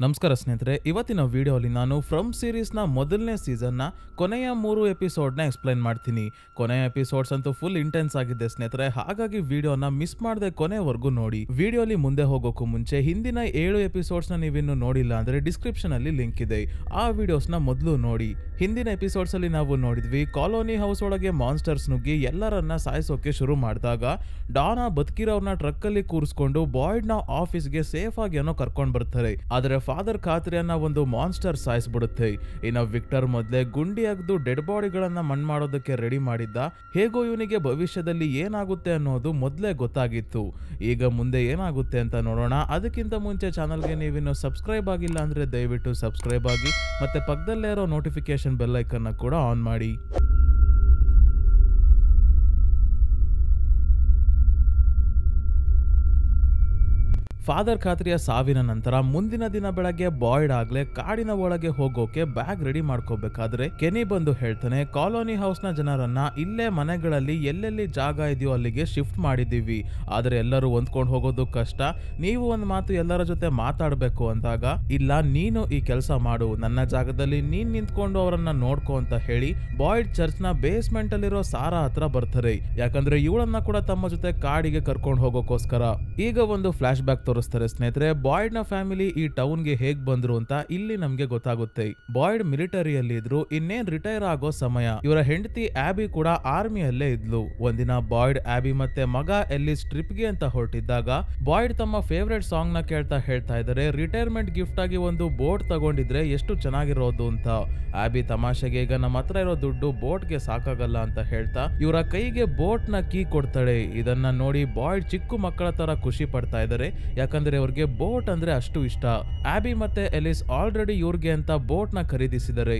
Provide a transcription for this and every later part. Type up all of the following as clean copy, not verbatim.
ನಮಸ್ಕಾರ ಸ್ನೇಹಿತರೆ, ಇವತ್ತಿನ ವಿಡಿಯೋಲಿ ನಾನು ಫ್ರಮ್ ಸೀರೀಸ್ನ ಮೊದಲನೇ ಸೀಸನ್ನ ಕೊನೆಯ 3 ಎಪಿಸೋಡ್ನ ಎಕ್ಸ್ಪ್ಲೈನ್ ಮಾಡ್ತೀನಿ. ಕೊನೆಯ ಎಪಿಸೋಡ್ಸ್ ಅಂತೂ ಫುಲ್ ಇಂಟೆನ್ಸ್ ಆಗಿದೆ ಸ್ನೇಹಿತರೆ, ಹಾಗಾಗಿ ವಿಡಿಯೋನ ಮಿಸ್ ಮಾಡದೆ ಕೊನೆವರೆಗೂ ನೋಡಿ. ವಿಡಿಯೋಲಿ ಮುಂದೆ ಹೋಗೋಕ್ಕೂ ಮುಂಚೆ ಹಿಂದಿನ 7 ಎಪಿಸೋಡ್ಸ್ನ ನೀವಿನ್ನು ನೋಡಿಲ್ಲ ಅಂದರೆ ಡಿಸ್ಕ್ರಿಪ್ಷನ್ ಅಲ್ಲಿ ಲಿಂಕ್ ಇದೆ, ಆ ವಿಡಿಯೋಸ್ನ ಮೊದಲು ನೋಡಿ. ಹಿಂದಿನ ಎಪಿಸೋಡ್ಸ್ ಅಲ್ಲಿ ನಾವು ನೋಡಿದ್ವಿ, ಕಾಲೋನಿ ಹೌಸ್ ಒಳಗೆ ಮಾನ್ಸ್ಟರ್ಸ್ ನುಗ್ಗಿ ಎಲ್ಲರನ್ನ ಸಾಯಿಸೋಕೆ ಶುರು ಮಾಡಿದಾಗ ಡಾನಾ ಬದುಕಿರೋರ್ನ ಟ್ರಕ್ ಅಲ್ಲಿ ಕೂರಿಸ್ಕೊಂಡು ಬಾಯ್ಡ್ ನ ಆಫೀಸ್ಗೆ ಸೇಫ್ ಆಗಿ ಏನೋ ಕರ್ಕೊಂಡ್ ಬರ್ತಾರೆ. ಆದ್ರೆ ಫಾದರ್ ಖಾತ್ರಿಯನ್ನ ಒಂದು ಮಾನ್ಸ್ಟರ್ ಸಾಯಿಸ್ಬಿಡುತ್ತೆ. ಇನ್ನು ವಿಕ್ಟರ್ ಮೊದಲೇ ಗುಂಡಿ ಅಗ್ದು ಡೆಡ್ ಬಾಡಿಗಳನ್ನ ಮಣ್ಣು ಮಾಡೋದಕ್ಕೆ ರೆಡಿ ಮಾಡಿದ್ದ. ಹೇಗೋ ಇವನಿಗೆ ಭವಿಷ್ಯದಲ್ಲಿ ಏನಾಗುತ್ತೆ ಅನ್ನೋದು ಮೊದಲೇ ಗೊತ್ತಾಗಿತ್ತು. ಈಗ ಮುಂದೆ ಏನಾಗುತ್ತೆ ಅಂತ ನೋಡೋಣ. ಅದಕ್ಕಿಂತ ಮುಂಚೆ ಚಾನಲ್ಗೆ ನೀವಿನ್ನು ಸಬ್ಸ್ಕ್ರೈಬ್ ಆಗಿಲ್ಲ ಅಂದ್ರೆ ದಯವಿಟ್ಟು ಸಬ್ಸ್ಕ್ರೈಬ್ ಆಗಿ, ಮತ್ತೆ ಪಕ್ಕದಲ್ಲೇ ಇರೋ ನೋಟಿಫಿಕೇಶನ್ ಬೆಲ್ ಐಕನ್ ಕೂಡ ಆನ್ ಮಾಡಿ. ಫಾದರ್ ಖಾತ್ರಿಯ ಸಾವಿನ ನಂತರ ಮುಂದಿನ ದಿನ ಬೆಳಗ್ಗೆ ಬಾಯ್ಡ್ ಆಗ್ಲೇ ಕಾಡಿನ ಒಳಗೆ ಹೋಗೋಕೆ ಬ್ಯಾಗ್ ರೆಡಿ ಮಾಡ್ಕೋಬೇಕಾದ್ರೆ ಕೆನಿ ಬಂದು ಹೇಳ್ತಾನೆ, ಕಾಲೋನಿ ಹೌಸ್ ನ ಜನರನ್ನ ಇಲ್ಲೇ ಮನೆಗಳಲ್ಲಿ ಎಲ್ಲೆಲ್ಲಿ ಜಾಗ ಇದೆಯೋ ಅಲ್ಲಿಗೆ ಶಿಫ್ಟ್ ಮಾಡಿದ್ದೀವಿ, ಆದ್ರೆ ಎಲ್ಲರೂ ಹೊಂದ್ಕೊಂಡು ಹೋಗೋದು ಕಷ್ಟ, ನೀವು ಒಂದ್ ಮಾತು ಎಲ್ಲರ ಜೊತೆ ಮಾತಾಡ್ಬೇಕು ಅಂದಾಗ, ಇಲ್ಲ ನೀನು ಈ ಕೆಲಸ ಮಾಡು, ನನ್ನ ಜಾಗದಲ್ಲಿ ನೀನ್ ನಿಂತ್ಕೊಂಡು ಅವರನ್ನ ನೋಡ್ಕೋ ಅಂತ ಹೇಳಿ ಬಾಯ್ಡ್ ಚರ್ಚ್ ನ ಬೇಸ್ಮೆಂಟ್ ಅಲ್ಲಿರೋ ಸಾರಾ ಹತ್ರ ಬರ್ತಾರೆ. ಯಾಕಂದ್ರೆ ಇವಳನ್ನ ಕೂಡ ತಮ್ಮ ಜೊತೆ ಕಾಡಿಗೆ ಕರ್ಕೊಂಡು ಹೋಗೋಕೋಸ್ಕರ. ಈಗ ಒಂದು ಫ್ಲಾಶ್ ಬ್ಯಾಕ್ ತೋರಿಸ್ತಾರೆ ಸ್ನೇಹಿತರೆ. ಬಾಯ್ಡ್ ನ ಫ್ಯಾಮಿಲಿ ಈ ಟೌನ್ ಗೆ ಹೇಗ್ ಬಂದ್ರು ಅಂತ ಇಲ್ಲಿ ನಮ್ಗೆ ಗೊತ್ತಾಗುತ್ತೆ. ಬಾಯ್ಡ್ ಮಿಲಿಟರಿಯಲ್ಲಿ ಇದ್ರು, ಇನ್ನೇನ್ ರಿಟೈರ್ ಆಗೋ ಸಮಯ. ಇವರ ಹೆಂಡತಿ ಆಬಿ ಕೂಡ ಆರ್ಮಿಯಲ್ಲೇ ಇದ್ಲು. ಒಂದಿನ ಬಾಯ್ಡ್, ಆಬಿ ಮತ್ತೆ ಮಗ ಎಲ್ಲಿಸ್ ಟ್ರಿಪ್ ಗೆ ಅಂತ ಹೊರಟಿದ್ದಾಗ ಬಾಯ್ಡ್ ತಮ್ಮ ಫೇವ್ರೆಟ್ ಸಾಂಗ್ ನ ಕೇಳ್ತಾ ಹೇಳ್ತಾ ಇದ್ದಾರೆ, ರಿಟೈರ್ಮೆಂಟ್ ಗಿಫ್ಟ್ ಆಗಿ ಒಂದು ಬೋಟ್ ತಗೊಂಡಿದ್ರೆ ಎಷ್ಟು ಚೆನ್ನಾಗಿರೋದು ಅಂತ. ಆಬಿ ತಮಾಷೆಗೆ, ಈಗ ನಮ್ಮ ಹತ್ರ ಇರೋ ದುಡ್ಡು ಬೋಟ್ ಗೆ ಸಾಕಾಗಲ್ಲ ಅಂತ ಹೇಳ್ತಾ ಇವರ ಕೈಗೆ ಬೋಟ್ ನ ಕೀ ಕೊಡ್ತಾಳೆ. ಇದನ್ನ ನೋಡಿ ಬಾಯ್ಡ್ ಚಿಕ್ಕ ಮಕ್ಕಳ ತರ ಖುಷಿ ಪಡ್ತಾ ಇದ್ದಾರೆ, ಯಾಕಂದ್ರೆ ಅವ್ರಿಗೆ ಬೋಟ್ ಅಂದ್ರೆ ಅಷ್ಟು ಇಷ್ಟ. ಆಬಿ ಮತ್ತೆ ಎಲಿಸ್ ಆಲ್ರೆಡಿ ಇವ್ರಿಗೆ ಅಂತ ಬೋಟ್ ನ ಖರೀದಿಸಿದರೆ,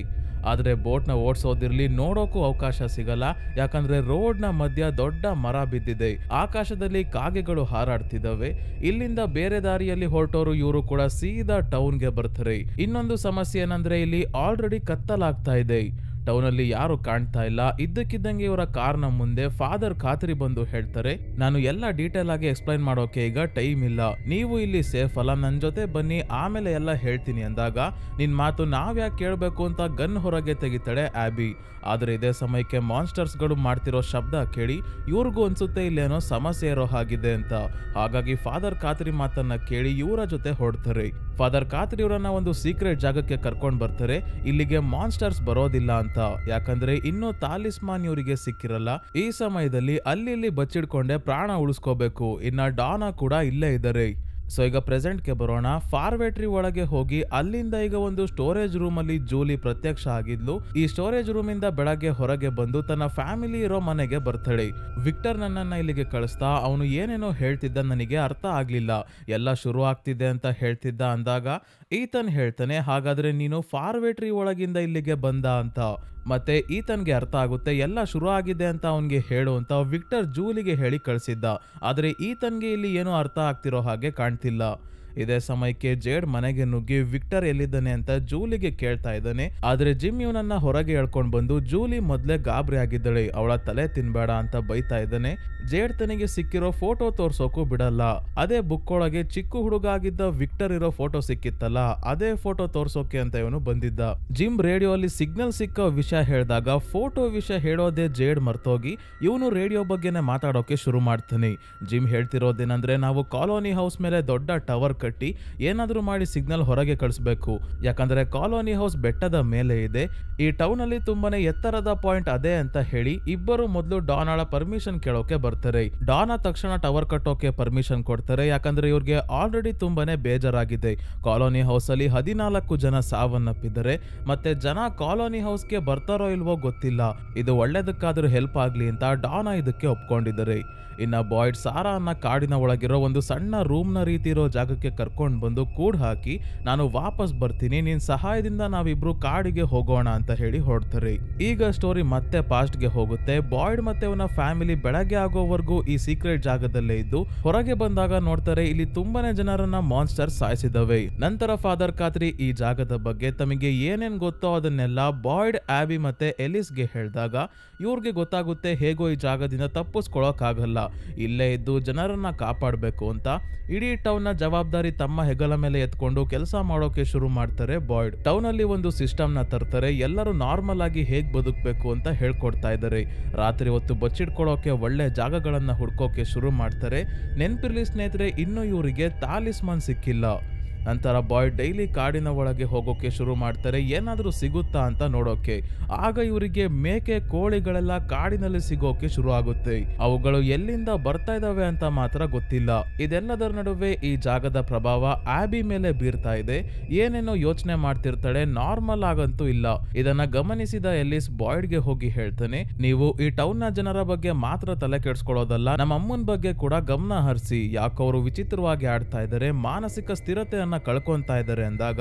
ಆದ್ರೆ ಬೋಟ್ ನ ಓಡಿಸೋದಿರ್ಲಿ, ನೋಡೋಕು ಅವಕಾಶ ಸಿಗಲ್ಲ. ಯಾಕಂದ್ರೆ ರೋಡ್ ನ ಮಧ್ಯ ದೊಡ್ಡ ಮರ ಬಿದ್ದಿದೆ, ಆಕಾಶದಲ್ಲಿ ಕಾಗೆಗಳು ಹಾರಾಡ್ತಿದ್ದಾವೆ. ಇಲ್ಲಿಂದ ಬೇರೆ ದಾರಿಯಲ್ಲಿ ಹೊರಟೋರು ಇವರು ಕೂಡ ಸೀದಾ ಟೌನ್ಗೆ ಬರ್ತಾರೆ. ಇನ್ನೊಂದು ಸಮಸ್ಯೆ ಏನಂದ್ರೆ ಇಲ್ಲಿ ಆಲ್ರೆಡಿ ಕತ್ತಲಾಗ್ತಾ ಇದೆ, ಟೌನ್ ಅಲ್ಲಿ ಯಾರು ಕಾಣ್ತಾ ಇಲ್ಲ. ಇದ್ದಕ್ಕಿದ್ದಂಗೆ ಇವರ ಕಾರ್ನ ಮುಂದೆ ಫಾದರ್ ಖಾತ್ರಿ ಬಂದು ಹೇಳ್ತಾರೆ, ನಾನು ಎಲ್ಲ ಡೀಟೇಲ್ ಆಗಿ ಎಕ್ಸ್ಪ್ಲೈನ್ ಮಾಡೋಕೆ ಈಗ ಟೈಮ್ ಇಲ್ಲ, ನೀವು ಇಲ್ಲಿ ಸೇಫ್ ಅಲ್ಲ, ನನ್ ಜೊತೆ ಬನ್ನಿ ಆಮೇಲೆ ಎಲ್ಲ ಹೇಳ್ತೀನಿ ಅಂದಾಗ, ನಿನ್ ಮಾತು ನಾವ್ಯಾಕೆ ಕೇಳ್ಬೇಕು ಅಂತ ಗನ್ ಹೊರಗೆ ತೆಗಿತಾಳೆ ಆಬಿ. ಆದ್ರೆ ಇದೇ ಸಮಯಕ್ಕೆ ಮಾನ್ಸ್ಟರ್ಸ್ ಗಳು ಮಾಡ್ತಿರೋ ಶಬ್ದ ಕೇಳಿ ಇವ್ರಿಗೂ ಅನ್ಸುತ್ತೆ ಇಲ್ಲೇನೋ ಸಮಸ್ಯೆ ಇರೋ ಹಾಗಿದೆ ಅಂತ. ಹಾಗಾಗಿ ಫಾದರ್ ಖಾತ್ರಿ ಮಾತನ್ನ ಕೇಳಿ ಇವರ ಜೊತೆ ಹೊರಡ್ತಾರೆ. ಫಾದರ್ ಖಾತ್ರಿ ಇವರನ್ನ ಒಂದು ಸೀಕ್ರೆಟ್ ಜಾಗಕ್ಕೆ ಕರ್ಕೊಂಡ್ ಬರ್ತಾರೆ. ಇಲ್ಲಿಗೆ ಮಾನ್ಸ್ಟರ್ಸ್ ಬರೋದಿಲ್ಲ ಅಂತ, ಯಾಕಂದ್ರೆ ಇನ್ನೂ ತಾಲಿಸ್ಮಾನ್ ಇವರಿಗೆ ಸಿಕ್ಕಿರಲ್ಲ. ಈ ಸಮಯದಲ್ಲಿ ಅಲ್ಲಿ ಬಚ್ಚಿಡ್ಕೊಂಡೆ ಪ್ರಾಣ ಉಳಿಸ್ಕೋಬೇಕು. ಇನ್ನ ಡಾನಾ ಕೂಡ ಇಲ್ಲೇ ಇದ್ದಾರೆ. ಸೊ ಈಗ ಪ್ರೆಸೆಂಟ್ ಗೆ ಬರೋಣ. ಫಾರ್ವೆಟ್ರಿ ಒಳಗೆ ಹೋಗಿ ಅಲ್ಲಿಂದ ಈಗ ಒಂದು ಸ್ಟೋರೇಜ್ ರೂಮ್ ಅಲ್ಲಿ ಜೂಲಿ ಪ್ರತ್ಯಕ್ಷ ಆಗಿದ್ಲು. ಈ ಸ್ಟೋರೇಜ್ ರೂಮ್ ಇಂದ ಬೆಳಗ್ಗೆ ಹೊರಗೆ ಬಂದು ತನ್ನ ಫ್ಯಾಮಿಲಿ ಇರೋ ಮನೆಗೆ ಬರ್ತಾಳೆ. ವಿಕ್ಟರ್ ನನ್ನನ್ನ ಇಲ್ಲಿಗೆ ಕಳಿಸ್ತಾ ಅವನು ಏನೇನೋ ಹೇಳ್ತಿದ್ದ, ನನಗೆ ಅರ್ಥ ಆಗ್ಲಿಲ್ಲ, ಎಲ್ಲ ಶುರು ಆಗ್ತಿದೆ ಅಂತ ಹೇಳ್ತಿದ್ದ ಅಂದಾಗ ಈತನ್ ಹೇಳ್ತಾನೆ, ಹಾಗಾದ್ರೆ ನೀನು ಫಾರ್ವೆಟ್ರಿ ಒಳಗಿಂದ ಇಲ್ಲಿಗೆ ಬಂದ ಅಂತ. ಮತ್ತೆ ಈತನ್ಗೆ ಅರ್ಥ ಆಗುತ್ತೆ ಎಲ್ಲ ಶುರು ಆಗಿದೆ ಅಂತ ಅವನ್ಗೆ ಹೇಳು ಅಂತ ವಿಕ್ಟರ್ ಜೂಲಿಗೆ ಹೇಳಿ ಕಳಿಸಿದ್ದ. ಆದ್ರೆ ಈತನ್ಗೆ ಇಲ್ಲಿ ಏನೋ ಅರ್ಥ ಆಗ್ತಿರೋ ಹಾಗೆ ಕಾಣ್ತಿಲ್ಲ. ಇದೇ ಸಮಯಕ್ಕೆ ಜೇಡ್ ಮನೆಗೆ ನುಗ್ಗಿ ವಿಕ್ಟರ್ ಎಲ್ಲಿದ್ದಾನೆ ಅಂತ ಜೂಲಿಗೆ ಕೇಳ್ತಾ ಇದ್ದಾನೆ. ಆದ್ರೆ ಜಿಮ್ ಇವನನ್ನ ಹೊರಗೆ ಎಳ್ಕೊಂಡ್ ಬಂದು ಜೂಲಿ ಮೊದ್ಲೇ ಗಾಬರಿ ಆಗಿದ್ದಾಳೆ, ಅವಳ ತಲೆ ತಿನ್ಬೇಡ ಅಂತ ಬೈತಾ ಇದ್ದಾನೆ. ಜೇಡ್ ತನಗೆ ಸಿಕ್ಕಿರೋ ಫೋಟೋ ತೋರ್ಸೋಕು ಬಿಡಲ್ಲ. ಅದೇ ಬುಕ್ ಒಳಗೆ ಚಿಕ್ಕ ಹುಡುಗ ಆಗಿದ್ದ ವಿಕ್ಟರ್ ಇರೋ ಫೋಟೋ ಸಿಕ್ಕಿತ್ತಲ್ಲ, ಅದೇ ಫೋಟೋ ತೋರ್ಸೋಕೆ ಅಂತ ಇವನು ಬಂದಿದ್ದ. ಜಿಮ್ ರೇಡಿಯೋ ಅಲ್ಲಿ ಸಿಗ್ನಲ್ ಸಿಕ್ಕ ವಿಷಯ ಹೇಳಿದಾಗ ಫೋಟೋ ವಿಷಯ ಹೇಳೋದೇ ಜೇಡ್ ಮರ್ತೋಗಿ ಇವನು ರೇಡಿಯೋ ಬಗ್ಗೆನೆ ಮಾತಾಡೋಕೆ ಶುರು ಮಾಡ್ತಾನೆ. ಜಿಮ್ ಹೇಳ್ತಿರೋದೇನಂದ್ರೆ, ನಾವು ಕಾಲೋನಿ ಹೌಸ್ ಮೇಲೆ ದೊಡ್ಡ ಟವರ್ ಕಟ್ಟಿ ಏನಾದ್ರೂ ಮಾಡಿ ಸಿಗ್ನಲ್ ಹೊರಗೆ ಕಳಿಸ್ಬೇಕು, ಯಾಕಂದ್ರೆ ಕಾಲೋನಿ ಹೌಸ್ ಬೆಟ್ಟದ ಮೇಲೆ ಇದೆ, ಈ ಟೌನ್ ಅಲ್ಲಿ ತುಂಬಾನೇ ಎತ್ತರದ ಪಾಯಿಂಟ್ ಅದೇ ಅಂತ ಹೇಳಿ ಇಬ್ಬರು ಮೊದಲು ಡಾನಾಳ ಪರ್ಮಿಷನ್ ಕೇಳೋಕೆ ಬರ್ತಾರೆ. ಡಾನಾ ತಕ್ಷಣ ಟವರ್ ಕಟ್ಟೋಕೆ ಪರ್ಮಿಷನ್ ಕೊಡ್ತಾರೆ, ಯಾಕಂದ್ರೆ ಇವ್ರಿಗೆ ಆಲ್ರೆಡಿ ತುಂಬಾನೇ ಬೇಜಾರಾಗಿದೆ. ಕಾಲೋನಿ ಹೌಸ್ ಅಲ್ಲಿ 14 ಜನ ಸಾವನ್ನಪ್ಪಿದ್ದಾರೆ, ಮತ್ತೆ ಜನ ಕಾಲೋನಿ ಹೌಸ್ಗೆ ಬರ್ತಾರೋ ಇಲ್ವೋ ಗೊತ್ತಿಲ್ಲ, ಇದು ಒಳ್ಳೇದಕ್ಕಾದ್ರೂ ಹೆಲ್ಪ್ ಆಗ್ಲಿ ಅಂತ ಡಾನಾ ಇದಕ್ಕೆ ಒಪ್ಕೊಂಡಿದ್ದಾರೆ. ಇನ್ನ ಬಾಯ್ಡ್ ಸಾರಾ ಅನ್ನ ಕಾಡಿನ ಒಳಗಿರೋ ಒಂದು ಸಣ್ಣ ರೂಮ್ ನ ರೀತಿ ಇರೋ ಜಾಗಕ್ಕೆ ಕರ್ಕೊಂಡ್ ಬಂದು ಕೂಡ್ ಹಾಕಿ, ನಾನು ವಾಪಸ್ ಬರ್ತೀನಿ, ನಿನ್ ಸಹಾಯದಿಂದ ನಾವಿಬ್ರು ಕಾಡಿಗೆ ಹೋಗೋಣ ಅಂತ ಹೇಳಿ ಹೊರಡ್ತಾರೆ. ಈಗ ಸ್ಟೋರಿ ಮತ್ತೆ ಪಾಸ್ಟ್ ಗೆ ಹೋಗುತ್ತೆ. ಬಾಯ್ಡ್ ಮತ್ತೆ ಅವನ ಫ್ಯಾಮಿಲಿ ಬೆಳಗ್ಗೆ ಆಗೋವರೆಗೂ ಈ ಸೀಕ್ರೆಟ್ ಜಾಗದಲ್ಲೇ ಇದ್ದು ಹೊರಗೆ ಬಂದಾಗ ನೋಡ್ತಾರೆ ಇಲ್ಲಿ ತುಂಬಾನೇ ಜನರನ್ನ ಮಾನ್ಸ್ಟರ್ ಸಾಯಿಸಿದವೆ. ನಂತರ ಫಾದರ್ ಖಾತ್ರಿ ಈ ಜಾಗದ ಬಗ್ಗೆ ತಮಗೆ ಏನೇನ್ ಗೊತ್ತೋ ಅದನ್ನೆಲ್ಲ ಬಾಯ್ಡ್, ಆಬಿ ಮತ್ತೆ ಎಲಿಸ್ಗೆ ಹೇಳಿದಾಗ ಇವ್ರಿಗೆ ಗೊತ್ತಾಗುತ್ತೆ ಹೇಗೋ ಈ ಜಾಗದಿಂದ ತಪ್ಪಿಸ್ಕೊಳಕ್ ಆಗಲ್ಲ, ಇಲ್ಲೇ ಇದ್ದು ಜನರನ್ನ ಕಾಪಾಡಬೇಕು ಅಂತ. ಇಡೀ ಟೌನ್ ನ ಜವಾಬ್ದಾರಿ ಜವಾಬ್ದಾರಿ ತಮ್ಮ ಹೆಗಲ ಮೇಲೆ ಎತ್ಕೊಂಡು ಕೆಲಸ ಮಾಡೋಕೆ ಶುರು ಮಾಡ್ತಾರೆ ಬಾಯ್ಡ್. ಟೌನ್ ಅಲ್ಲಿ ಒಂದು ಸಿಸ್ಟಮ್ ನ ತರ್ತಾರೆ, ಎಲ್ಲರೂ ನಾರ್ಮಲ್ ಆಗಿ ಹೇಗ್ ಬದುಕಬೇಕು ಅಂತ ಹೇಳ್ಕೊಡ್ತಾ ಇದ್ದಾರೆ. ರಾತ್ರಿ ಹೊತ್ತು ಬಚ್ಚಿಟ್ಕೊಳ್ಳೋಕೆ ಒಳ್ಳೆ ಜಾಗಗಳನ್ನ ಹುಡ್ಕೋಕೆ ಶುರು ಮಾಡ್ತಾರೆ. ನೆನ್ಪಿರ್ಲಿ ಸ್ನೇಹಿತರೆ, ಇನ್ನು ಇವರಿಗೆ ತಾಲಿಸ್ಮಾನ್ ಸಿಕ್ಕಿಲ್ಲ. ನಂತರ ಬಾಯ್ ಡೈಲಿ ಕಾಡಿನ ಒಳಗೆ ಹೋಗೋಕೆ ಶುರು ಮಾಡ್ತಾರೆ, ಏನಾದರೂ ಸಿಗುತ್ತಾ ಅಂತ ನೋಡೋಕೆ. ಆಗ ಇವರಿಗೆ ಮೇಕೆ ಕೋಳಿಗಳೆಲ್ಲ ಕಾಡಿನಲ್ಲಿ ಸಿಗೋಕೆ ಶುರು ಆಗುತ್ತೆ. ಅವುಗಳು ಎಲ್ಲಿಂದ ಬರ್ತಾ ಇದಾವೆ ಅಂತ ಮಾತ್ರ ಗೊತ್ತಿಲ್ಲ. ಇದೆಲ್ಲದರ ನಡುವೆ ಈ ಜಾಗದ ಪ್ರಭಾವ ಆಬಿ ಮೇಲೆ ಬೀರ್ತಾ ಇದೆ. ಏನೇನೋ ಯೋಚನೆ ಮಾಡ್ತಿರ್ತಾಳೆ, ನಾರ್ಮಲ್ ಆಗಂತೂ ಇಲ್ಲ. ಇದನ್ನ ಗಮನಿಸಿದ ಎಲ್ಲಿಸ್ ಬಾಯ್ಡ್ಗೆ ಹೋಗಿ ಹೇಳ್ತಾನೆ, ನೀವು ಈ ಟೌನ್ ನ ಜನರ ಬಗ್ಗೆ ಮಾತ್ರ ತಲೆ ಕೆಡ್ಸ್ಕೊಳ್ಳೋದಲ್ಲ, ನಮ್ಮ ಅಮ್ಮನ ಬಗ್ಗೆ ಕೂಡ ಗಮನ ಹರಿಸಿ. ಯಾಕವರು ವಿಚಿತ್ರವಾಗಿ ಆಡ್ತಾ ಇದ್ದಾರೆ, ಮಾನಸಿಕ ಸ್ಥಿರತೆಯನ್ನ ಕಳ್ಕೊಂತಾ ಇದ್ದಾರೆ ಅಂದಾಗ,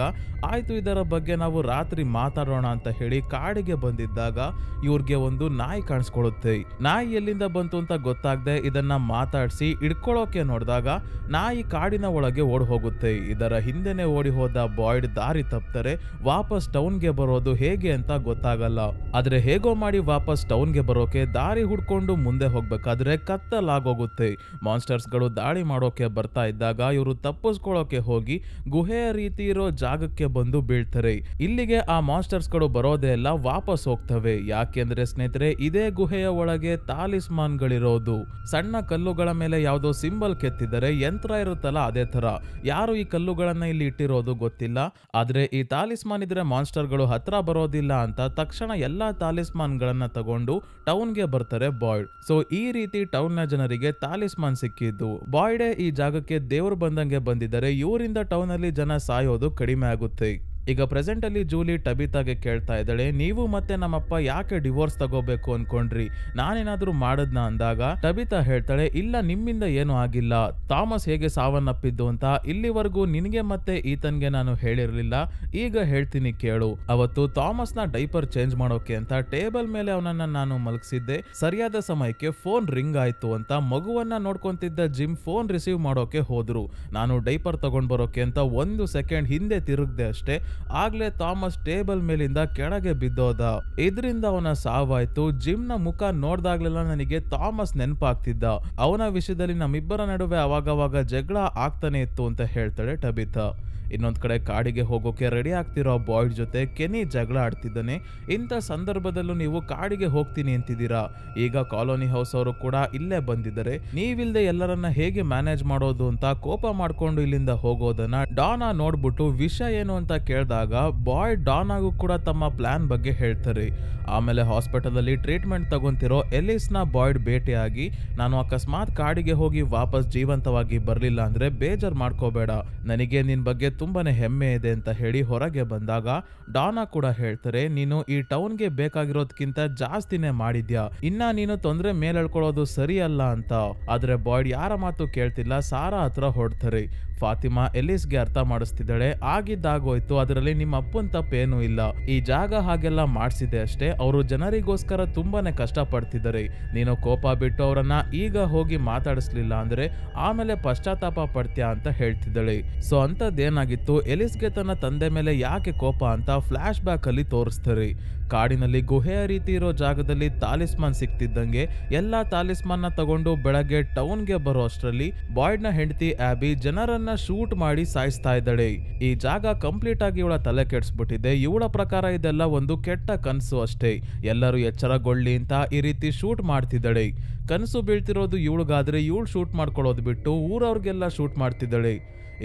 ಆಯ್ತು ಇದರ ಬಗ್ಗೆ ನಾವು ರಾತ್ರಿ ಮಾತಾಡೋಣ ಅಂತ ಹೇಳಿ ಕಾಡಿಗೆ ಬಂದಿದ್ದಾಗ ಇವ್ರಿಗೆ ಒಂದು ನಾಯಿ ಕಾಣಿಸ್ಕೊಳ್ಳುತ್ತೆ. ನಾಯಿ ಎಲ್ಲಿಂದ ಬಂತು ಅಂತ ಗೊತ್ತಾಗದೆ ಇದನ್ನ ಮಾತಾಡಿಸಿ ಹಿಡ್ಕೊಳ್ಳೋಕೆ ನೋಡಿದಾಗ ನಾಯಿ ಕಾಡಿನ ಒಳಗೆ ಓಡಿ ಹೋಗುತ್ತೆ. ಇದರ ಹಿಂದೆನೆ ಓಡಿ ಹೋದ ಬಾಯ್ಡ್ ದಾರಿ ತಪ್ತಾರೆ. ವಾಪಸ್ ಟೌನ್ಗೆ ಬರೋದು ಹೇಗೆ ಅಂತ ಗೊತ್ತಾಗಲ್ಲ. ಆದ್ರೆ ಹೇಗೋ ಮಾಡಿ ವಾಪಸ್ ಟೌನ್ಗೆ ಬರೋಕೆ ದಾರಿ ಹುಡ್ಕೊಂಡು ಮುಂದೆ ಹೋಗ್ಬೇಕಾದ್ರೆ ಕತ್ತಲಾಗೋಗುತ್ತೆ. ಮಾನ್ಸ್ಟರ್ಸ್ ಗಳು ದಾಳಿ ಮಾಡೋಕೆ ಬರ್ತಾ ಇದ್ದಾಗ ಇವರು ತಪ್ಪಿಸ್ಕೊಳ್ಳೋಕೆ ಹೋಗಿ ಗುಹೆಯ ರೀತಿ ಇರೋ ಜಾಗಕ್ಕೆ ಬಂದು ಬೀಳ್ತಾರೆ. ಇಲ್ಲಿಗೆ ಆ ಮಾನ್ಸ್ಟರ್ಸ್ ಗಳು ಬರೋದೇ ಎಲ್ಲ ವಾಪಸ್ ಹೋಗ್ತವೆ. ಯಾಕೆಂದ್ರೆ ಸ್ನೇಹಿತರೆ, ಇದೇ ಗುಹೆಯ ಒಳಗೆ ತಾಲಿಸ್ಮಾನ್ ಗಳಿರೋದು. ಸಣ್ಣ ಕಲ್ಲುಗಳ ಮೇಲೆ ಯಾವುದೋ ಸಿಂಬಲ್ ಕೆತ್ತಿದರೆ ಯಂತ್ರ ಇರುತ್ತಲ್ಲ, ಅದೇ ತರ. ಯಾರು ಈ ಕಲ್ಲುಗಳನ್ನ ಇಲ್ಲಿ ಇಟ್ಟಿರೋದು ಗೊತ್ತಿಲ್ಲ. ಆದ್ರೆ ಈ ತಾಲಿಸ್ಮಾನ್ ಇದ್ರೆ ಮಾನ್ಸ್ಟರ್ ಗಳು ಹತ್ರ ಬರೋದಿಲ್ಲ ಅಂತ ತಕ್ಷಣ ಎಲ್ಲಾ ತಾಲಿಸ್ಮಾನ್ ಗಳನ್ನ ತಗೊಂಡು ಟೌನ್ಗೆ ಬರ್ತಾರೆ ಬಾಯ್ಡ್. ಸೊ ಈ ರೀತಿ ಟೌನ್ ನ ಜನರಿಗೆ ತಾಲಿಸ್ಮಾನ್ ಸಿಕ್ಕಿದ್ದು. ಬಾಯ್ಡೇ ಈ ಜಾಗಕ್ಕೆ ದೇವ್ರು ಬಂದಂಗೆ ಬಂದಿದ್ದಾರೆ. ಇವರಿಂದ ಟೌನ್ ಅಲ್ಲಿ ಜನ ಸಾಯೋದು ಕಡಿಮೆ ಆಗುತ್ತೆ. ಈಗ ಪ್ರೆಸೆಂಟ್ ಅಲ್ಲಿ ಜೂಲಿ ಟಬಿತಾಗೆ ಕೇಳ್ತಾ ಇದ್ದಾಳೆ, ನೀವು ಮತ್ತೆ ನಮ್ಮಪ್ಪ ಯಾಕೆ ಡಿವೋರ್ಸ್ ತಗೋಬೇಕು ಅನ್ಕೊಂಡ್ರಿ, ನಾನೇನಾದ್ರೂ ಮಾಡದ್ನ ಅಂದಾಗ ಟಬಿತಾ ಹೇಳ್ತಾಳೆ, ಇಲ್ಲ ನಿಮ್ಮಿಂದ ಏನು ಆಗಿಲ್ಲ, ಥಾಮಸ್ ಹೇಗೆ ಸಾವನ್ನಪ್ಪಿದ್ದು ಅಂತ ಇಲ್ಲಿವರೆಗೂ ನಿನಗೆ ಮತ್ತೆ ಈತನ್ಗೆ ನಾನು ಹೇಳಿರ್ಲಿಲ್ಲ, ಈಗ ಹೇಳ್ತೀನಿ ಕೇಳು. ಅವತ್ತು ಥಾಮಸ್ ನ ಡೈಪರ್ ಚೇಂಜ್ ಮಾಡೋಕೆ ಅಂತ ಟೇಬಲ್ ಮೇಲೆ ಅವನನ್ನ ನಾನು ಮಲಗಿಸಿದ್ದೆ. ಸರಿಯಾದ ಸಮಯಕ್ಕೆ ಫೋನ್ ರಿಂಗ್ ಆಯ್ತು ಅಂತ ಮಗುವನ್ನ ನೋಡ್ಕೊಂತಿದ್ದ ಜಿಮ್ ಫೋನ್ ರಿಸೀವ್ ಮಾಡೋಕೆ ಹೋದ್ರು. ನಾನು ಡೈಪರ್ ತಗೊಂಡ್ ಬರೋಕೆ ಅಂತ 1 ಸೆಕೆಂಡ್ ಹಿಂದೆ ತಿರುಗ್ದೆ ಅಷ್ಟೇ. ಆಗ್ಲೇ ಥಾಮಸ್ ಟೇಬಲ್ ಮೇಲಿಂದ ಕೆಳಗೆ ಬಿದ್ದೋದ. ಇದರಿಂದ ಅವನ ಸಾವಾಯ್ತು. ಜಿಮ್ ನ ಮುಖ ನೋಡ್ದಾಗ್ಲೆಲ್ಲ ನನಗೆ ಥಾಮಸ್ ನೆನಪಾಗ್ತಿದ್ದ. ಅವನ ವಿಷಯದಲ್ಲಿ ನಮ್ಮಿಬ್ಬರ ನಡುವೆ ಅವಾಗವಾಗ ಜಗಳ ಆಗ್ತಾನೆ ಇತ್ತು ಅಂತ ಹೇಳ್ತಾಳೆ ಟಬಿತಾ. ಇನ್ನೊಂದ್ ಕಡೆ ಕಾಡಿಗೆ ಹೋಗೋಕೆ ರೆಡಿ ಆಗ್ತಿರೋ ಬಾಯ್ಡ್ ಜೊತೆ ಕೆನಿ ಜಗಳ ಆಡ್ತಿದ್ದಾನೆ. ಇಂಥ ಸಂದರ್ಭದಲ್ಲೂ ನೀವು ಕಾಡಿಗೆ ಹೋಗ್ತೀನಿ ಅಂತಿದ್ದೀರಾ. ಈಗ ಕಾಲೋನಿ ಹೌಸ್ ಅವರು ಕೂಡ ಇಲ್ಲೇ ಬಂದಿದ್ದಾರೆ. ನೀವಿಲ್ದೆ ಎಲ್ಲರನ್ನ ಹೇಗೆ ಮ್ಯಾನೇಜ್ ಮಾಡೋದು ಅಂತ ಕೋಪ ಮಾಡ್ಕೊಂಡು ಇಲ್ಲಿಂದ ಹೋಗೋದನ್ನ ಡಾನಾ ನೋಡ್ಬಿಟ್ಟು ವಿಷಯ ಏನು ಅಂತ ಕೇಳಿದಾಗ ಬಾಯ್ಡ್ ಡಾನಾಗೂ ಕೂಡ ತಮ್ಮ ಪ್ಲಾನ್ ಬಗ್ಗೆ ಹೇಳ್ತಾರೆ. ಆಮೇಲೆ ಹಾಸ್ಪಿಟಲ್ ಅಲ್ಲಿ ಟ್ರೀಟ್ಮೆಂಟ್ ತಗೊಂತಿರೋ ಎಲಿಸ್ ನ ಬಾಯ್ಡ್ ಭೇಟಿಯಾಗಿ, ನಾನು ಅಕಸ್ಮಾತ್ ಕಾಡಿಗೆ ಹೋಗಿ ವಾಪಸ್ ಜೀವಂತವಾಗಿ ಬರ್ಲಿಲ್ಲ ಅಂದ್ರೆ ಬೇಜಾರ್ ಮಾಡ್ಕೋಬೇಡ, ನನಗೆ ನಿನ್ ಬಗ್ಗೆ ತುಂಬಾನೇ ಹೆಮ್ಮೆ ಇದೆ ಅಂತ ಹೇಳಿ ಹೊರಗೆ ಬಂದಾಗ ಡಾನಾ ಕೂಡ ಹೇಳ್ತಾರೆ, ನೀನು ಈ ಟೌನ್ಗೆ ಬೇಕಾಗಿರೋದಕ್ಕಿಂತ ಜಾಸ್ತಿನೇ ಮಾಡಿದ್ಯಾ, ಇನ್ನ ನೀನು ತೊಂದ್ರೆ ಮೇಲೆಳ್ಕೊಳ್ಳೋದು ಸರಿ ಅಲ್ಲ ಅಂತ. ಆದ್ರೆ ಬಾಯ್ಡ್ ಯಾರ ಮಾತು ಕೇಳ್ತಿಲ್ಲ, ಸಾರಾ ಹತ್ರ ಹೊಡ್ತಾರೆ. ಫಾತಿಮಾ ಎಲಿಸ್ಗೆ ಅರ್ಥ ಮಾಡಿಸ್ತಿದ್ದಾಳೆ, ಆಗಿದ್ದಾಗೋಯ್ತು, ಅದರಲ್ಲಿ ನಿಮ್ಮ ಅಪ್ಪನ್ ತಪ್ಪೇನೂ ಇಲ್ಲ, ಈ ಜಾಗ ಹಾಗೆಲ್ಲ ಮಾಡಿಸಿದೆ ಅಷ್ಟೇ, ಅವರು ಜನರಿಗೋಸ್ಕರ ತುಂಬಾನೇ ಕಷ್ಟ ಪಡ್ತಿದ್ದಾರೆ, ನೀನು ಕೋಪ ಬಿಟ್ಟು ಅವರನ್ನ ಈಗ ಹೋಗಿ ಮಾತಾಡಿಸ್ಲಿಲ್ಲ ಅಂದ್ರೆ ಆಮೇಲೆ ಪಶ್ಚಾತ್ತಾಪ ಪಡ್ತೀಯಾ ಅಂತ ಹೇಳ್ತಿದ್ದಾಳೆ. ಸೊ ಅಂತದ್ದೇನಾಗಿತ್ತು, ಎಲಿಸ್ಗೆ ತನ್ನ ತಂದೆ ಮೇಲೆ ಯಾಕೆ ಕೋಪ ಅಂತ ಫ್ಲಾಶ್ ಬ್ಯಾಕ್ ಅಲ್ಲಿ ತೋರಿಸ್ತಾರೆ. ಕಾಡಿನಲ್ಲಿ ಗುಹೆಯ ರೀತಿ ಇರೋ ಜಾಗದಲ್ಲಿ ತಾಲಿಸ್ಮಾನ್ ಸಿಕ್ತಿದ್ದಂಗೆ ಎಲ್ಲಾ ತಾಲಿಸ್ಮಾನ್ ನ ತಗೊಂಡು ಬೆಳಗ್ಗೆ ಟೌನ್ಗೆ ಬರೋ ಅಷ್ಟರಲ್ಲಿ ಬಾಯ್ಡ್ ನ ಹೆಂಡತಿ ಆಬಿ ಜನರನ್ನ ಶೂಟ್ ಮಾಡಿ ಸಾಯಿಸ್ತಾ ಇದ್ದಾಳೆ. ಈ ಜಾಗ ಕಂಪ್ಲೀಟ್ ಆಗಿ ಇವಳ ತಲೆ ಕೆಡ್ಸ್ಬಿಟ್ಟಿದೆ. ಇವಳ ಪ್ರಕಾರ ಇದೆಲ್ಲ ಒಂದು ಕೆಟ್ಟ ಕನಸು ಅಷ್ಟೇ, ಎಲ್ಲರೂ ಎಚ್ಚರಗೊಳ್ಳಿ ಅಂತ ಈ ರೀತಿ ಶೂಟ್ ಮಾಡ್ತಿದ್ದಾಳೆ. ಕನಸು ಬೀಳ್ತಿರೋದು ಇವಳಿಗಾದ್ರೆ ಇವಳು ಶೂಟ್ ಮಾಡ್ಕೊಳ್ಳೋದು ಬಿಟ್ಟು ಊರವ್ರಿಗೆಲ್ಲ ಶೂಟ್ ಮಾಡ್ತಿದ್ದಾಳೆ.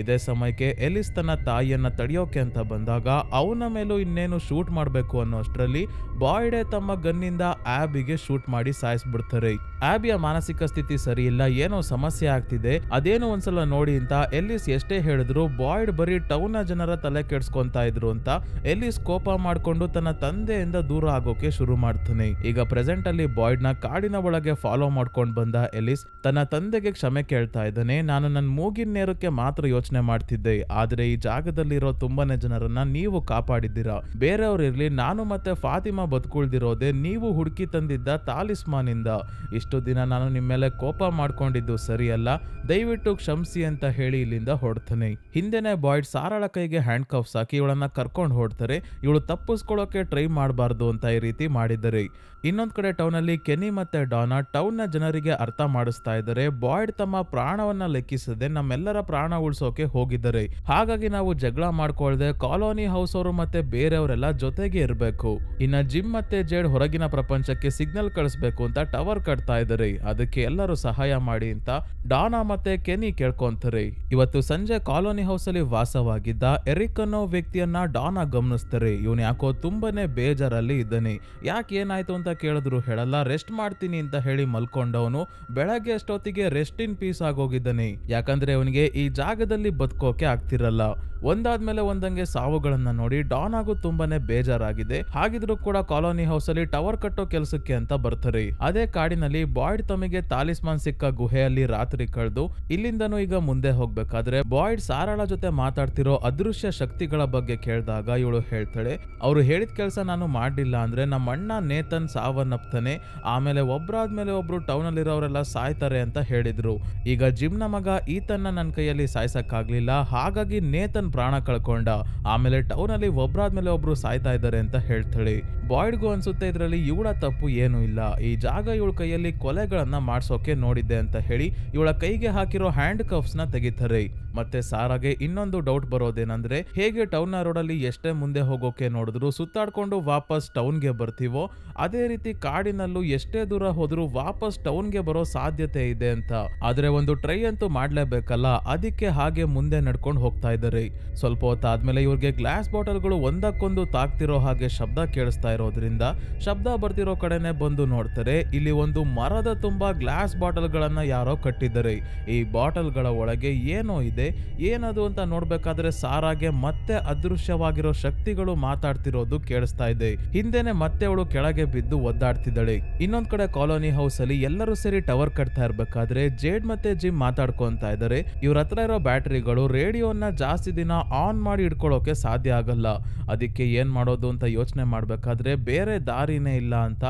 ಇದೇ ಸಮಯಕ್ಕೆ ಎಲಿಸ್ ತನ್ನ ತಾಯಿಯನ್ನ ತಡೆಯೋಕೆ ಅಂತ ಬಂದಾಗ ಅವನ ಮೇಲೂ ಇನ್ನೇನು ಶೂಟ್ ಮಾಡಬೇಕು ಅನ್ನೋ ಅಷ್ಟರಲ್ಲಿ ಬಾಯ್ಡೆ ತಮ್ಮ ಗನ್ನಿಂದ ಆಬಿಗೆ ಶೂಟ್ ಮಾಡಿ ಸಾಯಿಸ್ಬಿಡ್ತಾರೆ. ಆಬಿಯ ಮಾನಸಿಕ ಸ್ಥಿತಿ ಸರಿ ಇಲ್ಲ, ಏನೋ ಸಮಸ್ಯೆ ಆಗ್ತಿದೆ, ಅದೇನೋ ಒಂದ್ಸಲ ನೋಡಿ ಅಂತ ಎಲಿಸ್ ಎಷ್ಟೇ ಹೇಳಿದ್ರು ಬಾಯ್ಡ್ ಬರೀ ಟೌನ್ ನ ಜನರ ತಲೆ ಕೆಡ್ಸ್ಕೊಂತಾ ಇದ್ರು ಅಂತ ಎಲಿಸ್ ಕೋಪ ಮಾಡ್ಕೊಂಡು ತನ್ನ ತಂದೆಯಿಂದ ದೂರ ಆಗೋಕೆ ಶುರು ಮಾಡ್ತಾನೆ. ಈಗ ಪ್ರೆಸೆಂಟ್ ಅಲ್ಲಿ ಬಾಯ್ಡ್ ನ ಕಾಡಿನ ಒಳಗೆ ಫಾಲೋ ಮಾಡ್ಕೊಂಡ್ ಬಂದ ಎಲಿಸ್ ತನ್ನ ತಂದೆಗೆ ಕ್ಷಮೆ ಕೇಳ್ತಾ ಇದ್ದಾನೆ. ನಾನು ನನ್ನ ಮೂಗಿನ ನೇರಕ್ಕೆ ಮಾತ್ರ ಯೋಚನೆ ಮಾಡ್ತಿದ್ದೆ, ಆದ್ರೆ ಈ ಜಾಗದಲ್ಲಿರೋ ತುಂಬಾನೇ ಜನರನ್ನ ನೀವು ಕಾಪಾಡಿದ್ದೀರಾ, ಬೇರೆಯವ್ರು ಇರ್ಲಿ, ನಾನು ಮತ್ತೆ ಫಾತಿಮಾ ಬದುಕುಳ್ದಿರೋದೆ ನೀವು ಹುಡುಕಿ ತಂದಿದ್ದ ತಾಲಿಸ್ಮಾನ್ ಇಂದ. ಇಷ್ಟು ದಿನ ನಾನು ನಿಮ್ಮ ಮೇಲೆ ಕೋಪ ಮಾಡ್ಕೊಂಡಿದ್ದು ಸರಿಯಲ್ಲ, ದಯವಿಟ್ಟು ಕ್ಷಮಿಸಿ ಅಂತ ಹೇಳಿ ಇಲ್ಲಿಂದ ಹೊಡ್ತಾನೆ. ಹಿಂದೆನೆ ಬಾಯ್ಡ್ ಸಾರಾಳ ಕೈಗೆ ಹ್ಯಾಂಡ್ ಕಫ್ಸ್ ಹಾಕಿ ಇವಳನ್ನ ಕರ್ಕೊಂಡು ಹೊಡ್ತಾರೆ. ಇವಳು ತಪ್ಪಿಸ್ಕೊಳ್ಳೋಕೆ ಟ್ರೈ ಮಾಡಬಾರ್ದು ಅಂತ ಈ ರೀತಿ ಮಾಡಿದ್ದಾರೆ. ಇನ್ನೊಂದ್ ಕಡೆ ಟೌನ್ ಅಲ್ಲಿ ಕೆನಿ ಮತ್ತೆ ಡಾನಾ ಟೌನ್ ನ ಜನರಿಗೆ ಅರ್ಥ ಮಾಡಿಸ್ತಾ ಇದ್ದಾರೆ, ಬಾಯ್ಡ್ ತಮ್ಮ ಪ್ರಾಣವನ್ನ ಲೆಕ್ಕಿಸದೆ ನಮ್ಮೆಲ್ಲರ ಪ್ರಾಣ ಉಳಿಸೋಕೆ ಮಾಡ್ಸೋಕೆ ಹೋಗಿದ್ದಾರೆ. ಹಾಗಾಗಿ ನಾವು ಜಗಳ ಮಾಡ್ಕೊಳ್ದೆ ಕಾಲೋನಿ ಹೌಸ್ ಅವರು ಮತ್ತೆ ಬೇರೆಯವರೆಲ್ಲ ಜೊತೆಗೆ ಇರಬೇಕು. ಇನ್ನ ಜಿಮ್ ಮತ್ತೆ ಜೇಡ್ ಹೊರಗಿನ ಪ್ರಪಂಚಕ್ಕೆ ಸಿಗ್ನಲ್ ಕಳಿಸ್ಬೇಕು ಅಂತ ಟವರ್ ಕಟ್ತಾ ಇದ್ದಾರೆ. ಅದಕ್ಕೆ ಎಲ್ಲರೂ ಸಹಾಯ ಮಾಡಿ ಅಂತ ಡಾನಾ ಮತ್ತೆ ಕೆನಿ ಕೇಳ್ಕೊಂತಾರೆ. ಇವತ್ತು ಸಂಜೆ ಕಾಲೋನಿ ಹೌಸ್ ಅಲ್ಲಿ ವಾಸವಾಗಿದ್ದ ಎರಿಕ್ ಅನ್ನೋ ವ್ಯಕ್ತಿಯನ್ನ ಡಾನಾ ಗಮನಿಸ್ತಾರೆ. ಇವನು ಯಾಕೋ ತುಂಬಾನೇ ಬೇಜಾರಲ್ಲಿ ಇದ್ದಾನೆ. ಯಾಕೆ ಏನಾಯ್ತು ಅಂತ ಕೇಳಿದ್ರು ಹೇಳಲ್ಲ. ರೆಸ್ಟ್ ಮಾಡ್ತೀನಿ ಅಂತ ಹೇಳಿ ಮಲ್ಕೊಂಡವನು ಬೆಳಗ್ಗೆ ಅಷ್ಟೊತ್ತಿಗೆ ರೆಸ್ಟ್ ಇನ್ ಪೀಸ್ ಆಗೋಗಿದ್ದಾನೆ. ಯಾಕಂದ್ರೆ ಅವನಿಗೆ ಈ ಜಾಗದಲ್ಲಿ ಬದುಕೋಕೆ ಆಗ್ತಿರಲ್ಲ. ಒಂದಾದ್ಮೇಲೆ ಒಂದಂಗೆ ಸಾವುಗಳನ್ನ ನೋಡಿ ಡಾನಾಗೂ ತುಂಬಾನೇ ಬೇಜಾರಾಗಿದೆ. ಹಾಗಿದ್ರು ಕೂಡ ಕಾಲೋನಿ ಹೌಸ್ ಅಲ್ಲಿ ಟವರ್ ಕಟ್ಟೋ ಕೆಲಸಕ್ಕೆ ಅಂತ ಬರ್ತಾರೆ. ಅದೇ ಕಾಡಿನಲ್ಲಿ ಬಾಯ್ಡ್ ತಮಗೆ ತಾಲಿಸ್ಮಾನ್ ಸಿಕ್ಕ ಗುಹೆಯಲ್ಲಿ ರಾತ್ರಿ ಕಳೆದು ಇಲ್ಲಿಂದನೂ ಈಗ ಮುಂದೆ ಹೋಗ್ಬೇಕಾದ್ರೆ ಬಾಯ್ಡ್ ಸಾರಾಳ ಜೊತೆ ಮಾತಾಡ್ತಿರೋ ಅದೃಶ್ಯ ಶಕ್ತಿಗಳ ಬಗ್ಗೆ ಕೇಳಿದಾಗ ಇವಳು ಹೇಳ್ತಾಳೆ, ಅವ್ರು ಹೇಳಿದ ಕೆಲಸ ನಾನು ಮಾಡ್ಲಿಲ್ಲ ಅಂದ್ರೆ ನಮ್ಮ ಅಣ್ಣ ನೇತನ್ ಸಾವನ್ನಪ್ತಾನೆ, ಆಮೇಲೆ ಒಬ್ರಾದ್ಮೇಲೆ ಒಬ್ರು ಟೌನ್ ಅಲ್ಲಿರೋರೆಲ್ಲ ಸಾಯ್ತಾರೆ ಅಂತ ಹೇಳಿದ್ರು. ಈಗ ಜಿಮ್ನ ಮಗ ಈತನ್ನ ನನ್ನ ಕೈಯಲ್ಲಿ ಸಾಯ್ಸಕ್ಕಾಗ್ಲಿಲ್ಲ, ಹಾಗಾಗಿ ನೇತನ್ ಪ್ರಾಣ ಕಳ್ಕೊಂಡ, ಆಮೇಲೆ ಟೌನ್ ಅಲ್ಲಿ ಒಬ್ರಾದ್ಮೇಲೆ ಒಬ್ರು ಸಾಯ್ತಾ ಇದ್ದಾರೆ ಅಂತ ಹೇಳ್ತಾಳೆ. ಬಾಯ್ಡ್ಗೂ ಅನ್ಸುತ್ತೆ ಇದ್ರಲ್ಲಿ ಇವಳ ತಪ್ಪು ಏನು ಇಲ್ಲ, ಈ ಜಾಗ ಇವಳ ಕೈಯಲ್ಲಿ ಕೊಲೆಗಳನ್ನ ಮಾಡ್ಸೋಕೆ ನೋಡಿದ್ದೆ ಅಂತ ಹೇಳಿ ಇವಳ ಕೈಗೆ ಹಾಕಿರೋ ಹ್ಯಾಂಡ್ ಕಫ್ಸ್ ನ ತೆಗಿತಾರೆ. ಮತ್ತೆ ಸಾರಾಗೆ ಇನ್ನೊಂದು ಡೌಟ್ ಬರೋದೇನಂದ್ರೆ, ಹೇಗೆ ಟೌನ್ ರೋಡ್ ಅಲ್ಲಿ ಎಷ್ಟೇ ಮುಂದೆ ಹೋಗೋಕೆ ನೋಡಿದ್ರು ಸುತ್ತಾಡ್ಕೊಂಡು ವಾಪಸ್ ಟೌನ್ಗೆ ಬರ್ತೀವೋ ಅದೇ ರೀತಿ ಕಾಡಿನಲ್ಲೂ ಎಷ್ಟೇ ದೂರ ಹೋದ್ರು ವಾಪಸ್ ಟೌನ್ಗೆ ಬರೋ ಸಾಧ್ಯತೆ ಇದೆ ಅಂತ. ಆದ್ರೆ ಒಂದು ಟ್ರೈ ಅಂತೂ ಮಾಡ್ಲೇಬೇಕಲ್ಲ, ಅದಕ್ಕೆ ಹಾಗೆ ಮುಂದೆ ನಡ್ಕೊಂಡು ಹೋಗ್ತಾ ಇದ್ದಾರೆ. ಸ್ವಲ್ಪ ಹೊತ್ತಾದ್ಮೇಲೆ ಇವ್ರಿಗೆ ಗ್ಲಾಸ್ ಬಾಟಲ್ಗಳು ಒಂದಕ್ಕೊಂದು ತಾಕ್ತಿರೋ ಹಾಗೆ ಶಬ್ದ ಕೇಳಿಸ್ತಾ ಇರೋದ್ರಿಂದ ಶಬ್ದ ಬರ್ತಿರೋ ಕಡೆನೆ ಬಂದು ನೋಡ್ತಾರೆ. ಇಲ್ಲಿ ಒಂದು ಮರದ ತುಂಬಾ ಗ್ಲಾಸ್ ಬಾಟಲ್ ಗಳನ್ನ ಯಾರೋ ಕಟ್ಟಿದ್ದಾರೆ. ಈ ಬಾಟಲ್ ಗಳ ಒಳಗೆ ಏನೋ ಇದೆ, ಏನದು ಅಂತ ನೋಡ್ಬೇಕಾದ್ರೆ ಸಾರಾಗೆ ಮತ್ತೆ ಅದೃಶ್ಯವಾಗಿರೋ ಶಕ್ತಿಗಳು ಮಾತಾಡ್ತಿರೋದು ಕೇಳಿಸ್ತಾ ಇದೆ. ಹಿಂದೆನೆ ಮತ್ತೆ ಅವಳು ಕೆಳಗೆ ಬಿದ್ದು ಒದ್ದಾಡ್ತಿದ್ದಾಳೆ. ಇನ್ನೊಂದ್ ಕಡೆ ಕಾಲೋನಿ ಹೌಸ್ ಅಲ್ಲಿ ಎಲ್ಲರೂ ಸೇರಿ ಟವರ್ ಕಟ್ತಾ ಇರ್ಬೇಕಾದ್ರೆ ಜೇಡ್ ಮತ್ತೆ ಜಿಮ್ ಮಾತಾಡ್ಕೊಂತ ಇದ್ದಾರೆ. ಇವ್ರ ಹತ್ರ ಇರೋ ಬ್ಯಾಟರಿಗಳು ರೇಡಿಯೋನ ಜಾಸ್ತಿ ದಿನ ಆನ್ ಮಾಡಿ ಇಟ್ಕೊಳ್ಳೋಕೆ ಸಾಧ್ಯ ಆಗಲ್ಲ. ಅದಕ್ಕೆ ಏನ್ ಮಾಡೋದು ಅಂತ ಯೋಚನೆ ಮಾಡ್ಬೇಕಾದ್ರೆ ಬೇರೆ ದಾರಿನೇ ಇಲ್ಲ ಅಂತ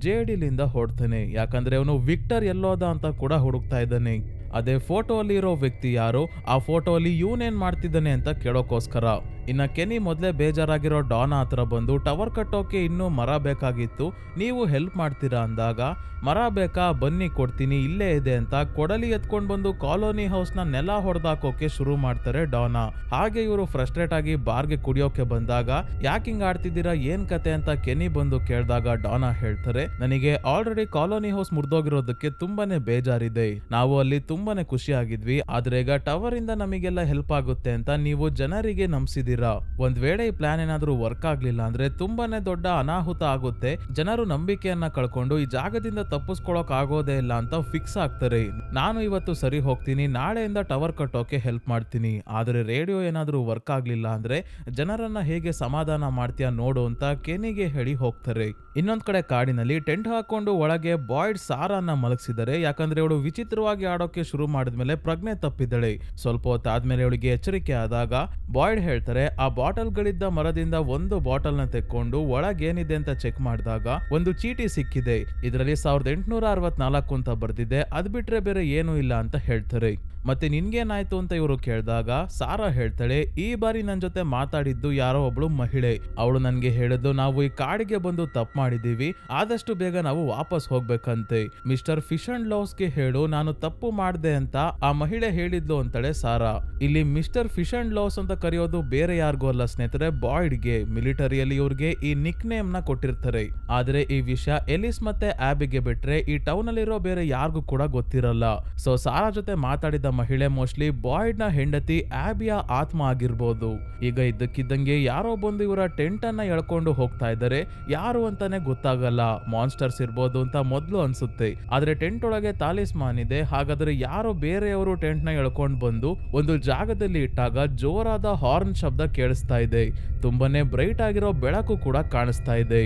ಜೇಡ್ ಇಲ್ಲಿಂದ ಹೊಡ್ತಾನೆ. ಯಾಕಂದ್ರೆ ಅವನು ವಿಕ್ಟರ್ ಎಲ್ಲೋದ ಅಂತ ಕೂಡ ಹುಡುಕ್ತಾ ಇದ್ದಾನೆ. ಅದೇ ಫೋಟೋ ಅಲ್ಲಿ ಇರೋ ವ್ಯಕ್ತಿ ಯಾರು, ಆ ಫೋಟೋ ಅಲ್ಲಿ ಇವನೇನ್ ಮಾಡ್ತಿದ್ದಾನೆ ಅಂತ ಕೇಳೋಕೋಸ್ಕರ. ಇನ್ನ ಕೆನಿ ಮೊದಲೇ ಬೇಜಾರಾಗಿರೋ ಡಾನಾ ಹತ್ರ ಬಂದು ಟವರ್ ಕಟ್ಟೋಕೆ ಇನ್ನೂ ಮರ ಬೇಕಾಗಿತ್ತು, ನೀವು ಹೆಲ್ಪ್ ಮಾಡ್ತೀರಾ ಅಂದಾಗ ಮರ ಬೇಕಾ ಬನ್ನಿ ಕೊಡ್ತೀನಿ ಇಲ್ಲೇ ಇದೆ ಅಂತ ಕೊಡಲಿ ಎತ್ಕೊಂಡ್ ಬಂದು ಕಾಲೋನಿ ಹೌಸ್ ನ ನೆಲ ಹೊಡೆದಾಕೋಕೆ ಶುರು ಮಾಡ್ತಾರೆ ಡಾನಾ. ಹಾಗೆ ಇವರು ಫ್ರಸ್ಟ್ರೇಟ್ ಆಗಿ ಬಾರ್ಗೆ ಕುಡಿಯೋಕೆ ಬಂದಾಗ ಯಾಕಿಂಗ್ ಆಡ್ತಿದ್ದೀರಾ ಏನ್ ಕತೆ ಅಂತ ಕೆನಿ ಬಂದು ಕೇಳಿದಾಗ ಡಾನಾ ಹೇಳ್ತಾರೆ, ನನಗೆ ಆಲ್ರೆಡಿ ಕಾಲೋನಿ ಹೌಸ್ ಮುರಿದೋಗಿರೋದಕ್ಕೆ ತುಂಬಾನೇ ಬೇಜಾರಿದೆ, ನಾವು ಅಲ್ಲಿ ತುಂಬಾನೇ ಖುಷಿ ಆಗಿದ್ವಿ, ಆದ್ರೆ ಈಗ ಟವರ್ ಇಂದ ನಮಗೆಲ್ಲ ಹೆಲ್ಪ್ ಆಗುತ್ತೆ ಅಂತ ನೀವು ಜನರಿಗೆ ನಂಬಿಸಿದೀರಾ. ಒಂದ್ ವೇಳೆ ಈ ಪ್ಲಾನ್ ಏನಾದ್ರೂ ವರ್ಕ್ ಆಗ್ಲಿಲ್ಲ ಅಂದ್ರೆ ತುಂಬಾನೇ ದೊಡ್ಡ ಅನಾಹುತ ಆಗುತ್ತೆ, ಜನರು ನಂಬಿಕೆಯನ್ನ ಕಳ್ಕೊಂಡು ಈ ಜಾಗದಿಂದ ತಪ್ಪಿಸ್ಕೊಳಕ್ ಆಗೋದೇ ಇಲ್ಲ ಅಂತ ಫಿಕ್ಸ್ ಆಗ್ತಾರೆ. ನಾನು ಇವತ್ತು ಸರಿ ಹೋಗ್ತೀನಿ, ನಾಳೆಯಿಂದ ಟವರ್ ಕಟ್ಟೋಕೆ ಹೆಲ್ಪ್ ಮಾಡ್ತೀನಿ, ಆದ್ರೆ ರೇಡಿಯೋ ಏನಾದ್ರೂ ವರ್ಕ್ ಆಗ್ಲಿಲ್ಲ ಅಂದ್ರೆ ಜನರನ್ನ ಹೇಗೆ ಸಮಾಧಾನ ಮಾಡ್ತೀಯಾ ನೋಡು ಅಂತ ಕೆನಿಗೆ ಹೇಳಿ ಹೋಗ್ತಾರೆ. ಇನ್ನೊಂದ್ ಕಡೆ ಕಾಡಿನಲ್ಲಿ ಟೆಂಟ್ ಹಾಕೊಂಡು ಒಳಗೆ ಬಾಯ್ಡ್ ಸಾರಾನ ಮಲಗಿಸಿದರೆ. ಯಾಕಂದ್ರೆ ಅವಳು ವಿಚಿತ್ರವಾಗಿ ಆಡೋಕೆ ಶುರು ಮಾಡಿದ್ಮೇಲೆ ಪ್ರಜ್ಞೆ ತಪ್ಪಿದ್ದಳೆ. ಸ್ವಲ್ಪ ಹೊತ್ತಾದ್ಮೇಲೆ ಅವಳಿಗೆ ಎಚ್ಚರಿಕೆ ಆದಾಗ ಬಾಯ್ಡ್ ಹೇಳ್ತಾರೆ, ಆ ಬಾಟಲ್ ಗಳಿದ್ದ ಮರದಿಂದ ಒಂದು ಬಾಟಲ್ ನ ತೆಕ್ಕೊಂಡು ಒಳಗೇನಿದೆ ಅಂತ ಚೆಕ್ ಮಾಡಿದಾಗ ಒಂದು ಚೀಟಿ ಸಿಕ್ಕಿದೆ. ಇದರಲ್ಲಿ 1864 ಅಂತ ಬರ್ದಿದೆ, ಅದ್ ಬಿಟ್ರೆ ಬೇರೆ ಏನೂ ಇಲ್ಲ ಅಂತ ಹೇಳ್ತಾರೆ. ಮತ್ತೆ ನಿನ್ಗೇನಾಯ್ತು ಅಂತ ಇವರು ಕೇಳಿದಾಗ ಸಾರಾ ಹೇಳ್ತಾಳೆ, ಈ ಬಾರಿ ನನ್ ಜೊತೆ ಮಾತಾಡಿದ್ದು ಯಾರೋ ಒಬ್ಳು ಮಹಿಳೆ, ಅವಳು ನನ್ಗೆ ಹೇಳಿದ್ದು ನಾವು ಈ ಕಾಡಿಗೆ ಬಂದು ತಪ್ಪು ಮಾಡಿದೀವಿ, ಆದಷ್ಟು ಬೇಗ ನಾವು ವಾಪಸ್ ಹೋಗ್ಬೇಕಂತೆ. ಮಿಸ್ಟರ್ ಫಿಶ್ ಅಂಡ್ ಲವ್ಸ್ಗೆ ಹೇಳು ನಾನು ತಪ್ಪು ಮಾಡ್ದೆ ಅಂತ ಆ ಮಹಿಳೆ ಹೇಳಿದ್ಲು ಅಂತಾಳೆ ಸಾರಾ. ಇಲ್ಲಿ ಮಿಸ್ಟರ್ ಫಿಶ್ ಅಂಡ್ ಲವ್ಸ್ ಅಂತ ಕರೆಯೋದು ಬೇರೆ ಯಾರಿಗೂ ಅಲ್ಲ ಸ್ನೇಹಿತರೆ, ಬಾಯ್ಡ್ಗೆ. ಮಿಲಿಟರಿಯಲ್ಲಿ ಇವ್ರಿಗೆ ಈ ನಿಕ್ ನೇಮ್ ನ ಕೊಟ್ಟಿರ್ತಾರೆ. ಆದ್ರೆ ಈ ವಿಷಯ ಎಲಿಸ್ ಮತ್ತೆ ಆಬಿಗೆ ಬಿಟ್ರೆ ಈ ಟೌನ್ ಅಲ್ಲಿರೋ ಬೇರೆ ಯಾರಿಗೂ ಕೂಡ ಗೊತ್ತಿರಲ್ಲ. ಸೊ ಸಾರಾ ಜೊತೆ ಮಾತಾಡಿದ ಮಹಿಳೆ ಮೋಸ್ಟ್ಲಿ ಬಾಯ್ಡ್ ನ ಹೆಂಡತಿ ಆಬಿಯ ಆತ್ಮ ಆಗಿರ್ಬೋದು. ಈಗ ಇದ್ದಕ್ಕಿದ್ದಂಗೆ ಯಾರೋ ಬಂದು ಇವರ ಟೆಂಟ್ ಅನ್ನ ಎಳ್ಕೊಂಡು ಹೋಗ್ತಾ ಇದ್ದಾರೆ. ಯಾರು ಅಂತಾನೆ ಗೊತ್ತಾಗಲ್ಲ, ಮಾನ್ಸ್ಟರ್ಸ್ ಇರ್ಬೋದು ಅಂತ ಮೊದ್ಲು ಅನ್ಸುತ್ತೆ. ಆದ್ರೆ ಟೆಂಟ್ ಒಳಗೆ ತಾಲಿಸ್ಮಾನ್ ಇದೆ. ಹಾಗಾದ್ರೆ ಯಾರೋ ಬೇರೆಯವರು ಟೆಂಟ್ ನ ಎಳ್ಕೊಂಡು ಬಂದು ಒಂದು ಜಾಗದಲ್ಲಿ ಇಟ್ಟಾಗ ಜೋರಾದ ಹಾರ್ನ್ ಶಬ್ದ ಕೇಳಿಸ್ತಾ ಇದೆ. ತುಂಬಾನೇ ಬ್ರೈಟ್ ಆಗಿರೋ ಬೆಳಕು ಕೂಡ ಕಾಣಿಸ್ತಾ ಇದೆ.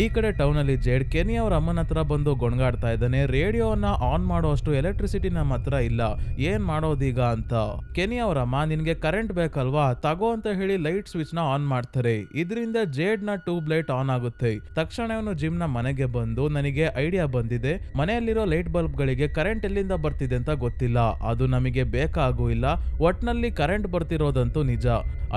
ಈ ಕಡೆ ಟೌನ್ ಅಲ್ಲಿ ಜೇಡ್ ಕೆನಿ ಅವ್ರ ಅಮ್ಮನ ಹತ್ರ ಬಂದು ಗೊಣಗಾಡ್ತಾ ಇದ್ದಾನೆ. ರೇಡಿಯೋನ ಆನ್ ಮಾಡೋಷ್ಟು ಎಲೆಕ್ಟ್ರಿಸಿಟಿ ನಮ್ಮ ಹತ್ರ ಇಲ್ಲ, ಏನ್ ಮಾಡೋದೀಗ ಅಂತ. ಕೆನಿ ಅವ್ರ ಅಮ್ಮ ನಿನ್ಗೆ ಕರೆಂಟ್ ಬೇಕಲ್ವಾ ತಗೋ ಅಂತ ಹೇಳಿ ಲೈಟ್ ಸ್ವಿಚ್ ನ ಆನ್ ಮಾಡ್ತಾರೆ. ಇದರಿಂದ ಜೇಡ್ ನ ಟ್ಯೂಬ್ ಲೈಟ್ ಆನ್ ಆಗುತ್ತೆ. ತಕ್ಷಣ ಅವನು ಜಿಮ್ ನ ಮನೆಗೆ ಬಂದು ನನಗೆ ಐಡಿಯಾ ಬಂದಿದೆ, ಮನೆಯಲ್ಲಿರೋ ಲೈಟ್ ಬಲ್ಬ್ ಗಳಿಗೆ ಕರೆಂಟ್ ಎಲ್ಲಿಂದ ಬರ್ತಿದೆ ಅಂತ ಗೊತ್ತಿಲ್ಲ, ಅದು ನಮಗೆ ಬೇಕಾಗೂ ಇಲ್ಲ, ಒಟ್ನಲ್ಲಿ ಕರೆಂಟ್ ಬರ್ತಿರೋದಂತೂ ನಿಜ.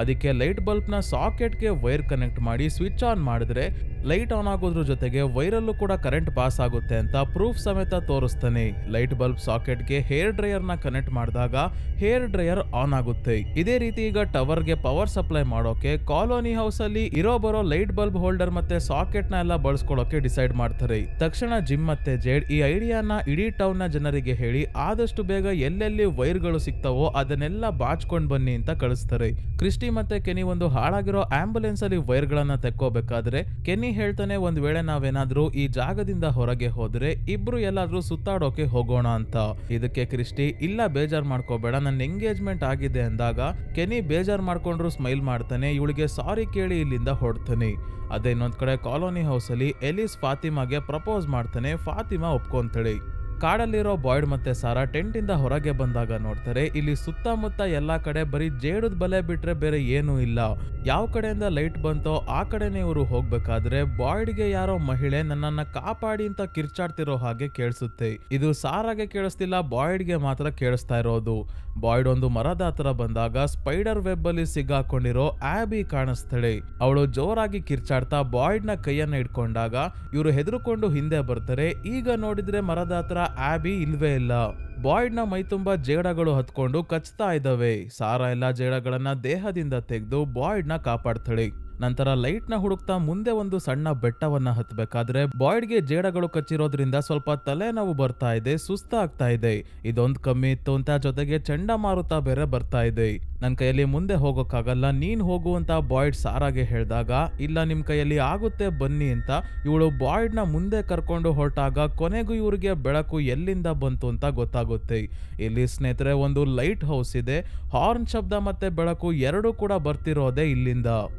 ಅದಕ್ಕೆ ಲೈಟ್ ಬಲ್ಬ್ ನ ಸಾಕೆಟ್ ಗೆ ವೈರ್ ಕನೆಕ್ಟ್ ಮಾಡಿ ಸ್ವಿಚ್ ಆನ್ ಮಾಡಿದ್ರೆ ಲೈಟ್ ಆನ್ ಆಗೋದ್ರ ಜೊತೆಗೆ ವೈರಲ್ಲೂ ಕೂಡ ಕರೆಂಟ್ ಪಾಸ್ ಆಗುತ್ತೆ ಅಂತ ಪ್ರೂಫ್ ಸಮೇತ ತೋರಿಸ್ತಾನೆ. ಲೈಟ್ ಬಲ್ಬ್ ಸಾಕೆಟ್ಗೆ ಹೇರ್ ಡ್ರೈಯರ್ ನ ಕನೆಕ್ಟ್ ಮಾಡಿದಾಗ ಹೇರ್ ಡ್ರೈಯರ್ ಆನ್ ಆಗುತ್ತೆ. ಇದೇ ರೀತಿ ಈಗ ಟವರ್ಗೆ ಪವರ್ ಸಪ್ಲೈ ಮಾಡೋಕೆ ಕಾಲೋನಿ ಹೌಸ್ ಅಲ್ಲಿ ಇರೋ ಬರೋ ಲೈಟ್ ಬಲ್ಬ್ ಹೋಲ್ಡರ್ ಮತ್ತೆ ಸಾಕೆಟ್ ನ ಎಲ್ಲ ಬಳಸ್ಕೊಳ್ಳೋಕೆ ಡಿಸೈಡ್ ಮಾಡ್ತಾರೆ. ತಕ್ಷಣ ಜಿಮ್ ಮತ್ತೆ ಜೇಡ್ ಈ ಐಡಿಯಾನ ಇಡೀ ಟೌನ್ ನ ಜನರಿಗೆ ಹೇಳಿ ಆದಷ್ಟು ಬೇಗ ಎಲ್ಲೆಲ್ಲಿ ವೈರ್ ಗಳು ಸಿಗ್ತಾವೋ ಅದನ್ನೆಲ್ಲ ಬಾಚ್ಕೊಂಡ್ ಬನ್ನಿ ಅಂತ ಕಳಿಸ್ತಾರೆ. ಕ್ರಿಸ್ಟಿ ಮತ್ತೆ ಕೆನಿ ಒಂದು ಹಾಳಾಗಿರೋ ಆಂಬುಲೆನ್ಸ್ ಅಲ್ಲಿ ವೈರ್ ಗಳನ್ನ ತೆಕ್ಕೋಬೇಕಾದ್ರೆ ಕೆನಿ ಹೇಳ್ತಾನೆ, ಒಂದ್ ವೇಳೆ ನಾವೇನಾದ್ರೂ ಈ ಜಾಗದಿಂದ ಹೊರಗೆ ಹೋದ್ರೆ ಇಬ್ರು ಎಲ್ಲಾದ್ರೂ ಸುತ್ತಾಡೋಕೆ ಹೋಗೋಣ ಅಂತ. ಇದಕ್ಕೆ ಕ್ರಿಸ್ಟಿ, ಇಲ್ಲ ಬೇಜಾರ್ ಮಾಡ್ಕೋಬೇಡ, ನನ್ನ ಎಂಗೇಜ್ಮೆಂಟ್ ಆಗಿದೆ ಅಂದಾಗ ಕೆನಿ ಬೇಜಾರ್ ಮಾಡ್ಕೊಂಡ್ರು ಸ್ಮೈಲ್ ಮಾಡ್ತಾನೆ. ಇವಳಿಗೆ ಸಾರಿ ಕೇಳಿ ಇಲ್ಲಿಂದ ಹೊಡ್ತಾನೆ. ಅದೇ ಇನ್ನೊಂದ್ ಕಡೆ ಕಾಲೋನಿ ಹೌಸ್ ಅಲ್ಲಿ ಎಲಿಸ್ ಫಾತಿಮಾಗೆ ಪ್ರಪೋಸ್ ಮಾಡ್ತಾನೆ. ಫಾತಿಮಾ ಒಪ್ಕೊಂತಾಳೆ. ಕಾಡಲ್ಲಿರೋ ಬಾಯ್ಡ್ ಮತ್ತೆ ಸಾರಾ ಟೆಂಟ್ ಇಂದ ಹೊರಗೆ ಬಂದಾಗ ನೋಡ್ತಾರೆ, ಇಲ್ಲಿ ಸುತ್ತಮುತ್ತ ಎಲ್ಲಾ ಕಡೆ ಬರೀ ಜೇಡದ ಬಲೆ ಬಿಟ್ರೆ ಬೇರೆ ಏನೂ ಇಲ್ಲ. ಯಾವ ಕಡೆಯಿಂದ ಲೈಟ್ ಬಂತೋ ಆ ಕಡೆನೆ ಇವರು ಹೋಗ್ಬೇಕಾದ್ರೆ ಬಾಯ್ಡ್ಗೆ ಯಾರೋ ಮಹಿಳೆ ನನ್ನನ್ನ ಕಾಪಾಡಿ ಅಂತ ಕಿರ್ಚಾಡ್ತಿರೋ ಹಾಗೆ ಕೇಳಿಸುತ್ತೆ. ಇದು ಸಾರಾಗೆ ಕೇಳಿಸ್ತಿಲ್ಲ, ಬಾಯ್ಡ್ಗೆ ಮಾತ್ರ ಕೇಳಿಸ್ತಾ ಇರೋದು. ಬಾಯ್ಡ್ ಒಂದು ಮರದ ಹತ್ರ ಬಂದಾಗ ಸ್ಪೈಡರ್ ವೆಬ್ ಅಲ್ಲಿ ಸಿಗಾಕೊಂಡಿರೋ ಆಬಿ ಕಾಣಿಸ್ತಾಳೆ. ಅವಳು ಜೋರಾಗಿ ಕಿರ್ಚಾಡ್ತಾ ಬಾಯ್ಡ್ ನ ಕೈಯನ್ನ ಇಟ್ಕೊಂಡಾಗ ಇವರು ಹೆದರ್ಕೊಂಡು ಹಿಂದೆ ಬರ್ತಾರೆ. ಈಗ ನೋಡಿದ್ರೆ ಮರದ ಹತ್ರ ಆಬಿ ಇಲ್ವೇ ಇಲ್ಲ. ಬಾಯ್ಡ್ ನ ಮೈ ತುಂಬಾ ಜೇಡಗಳು ಹತ್ಕೊಂಡು ಕಚ್ತಾ ಇದ್ದಾವೆ. ಸಾರಾ ಎಲ್ಲಾ ಜೇಡಗಳನ್ನ ದೇಹದಿಂದ ತೆಗೆದು ಬಾಯ್ಡ್ ನ ಕಾಪಾಡ್ತಾಳೆ. ನಂತರ ಲೈಟ್ ನ ಹುಡುಕ್ತಾ ಮುಂದೆ ಒಂದು ಸಣ್ಣ ಬೆಟ್ಟವನ್ನ ಹತ್ಬೇಕಾದ್ರೆ ಬಾಯ್ಡ್ಗೆ ಜೇಡಗಳು ಕಚ್ಚಿರೋದ್ರಿಂದ ಸ್ವಲ್ಪ ತಲೆನೋವು ಬರ್ತಾ ಇದೆ, ಸುಸ್ತಾಗ್ತಾ ಇದೆ. ಇದೊಂದ್ ಕಮ್ಮಿ ಇತ್ತು ಅಂತ ಜೊತೆಗೆ ಚಂಡಮಾರುತ ಬೇರೆ ಬರ್ತಾ ಇದೆ. ನನ್ ಕೈಯಲ್ಲಿ ಮುಂದೆ ಹೋಗೋಕ್ಕಾಗಲ್ಲ, ನೀನ್ ಹೋಗು ಅಂತ ಬಾಯ್ಡ್ ಸಾರಾಗೆ ಹೇಳ್ದಾಗ, ಇಲ್ಲ ನಿಮ್ ಕೈಯಲ್ಲಿ ಆಗುತ್ತೆ ಬನ್ನಿ ಅಂತ ಇವಳು ಬಾಯ್ಡ್ ನ ಮುಂದೆ ಕರ್ಕೊಂಡು ಹೊರಟಾಗ ಕೊನೆಗೂ ಇವ್ರಿಗೆ ಬೆಳಕು ಎಲ್ಲಿಂದ ಬಂತು ಅಂತ ಗೊತ್ತಾಗುತ್ತೆ. ಇಲ್ಲಿ ಸ್ನೇಹಿತರೆ ಒಂದು ಲೈಟ್ ಹೌಸ್ ಇದೆ. ಹಾರ್ನ್ ಶಬ್ದ ಮತ್ತೆ ಬೆಳಕು ಎರಡೂ ಕೂಡ ಬರ್ತಿರೋದೇ ಇಲ್ಲಿಂದ.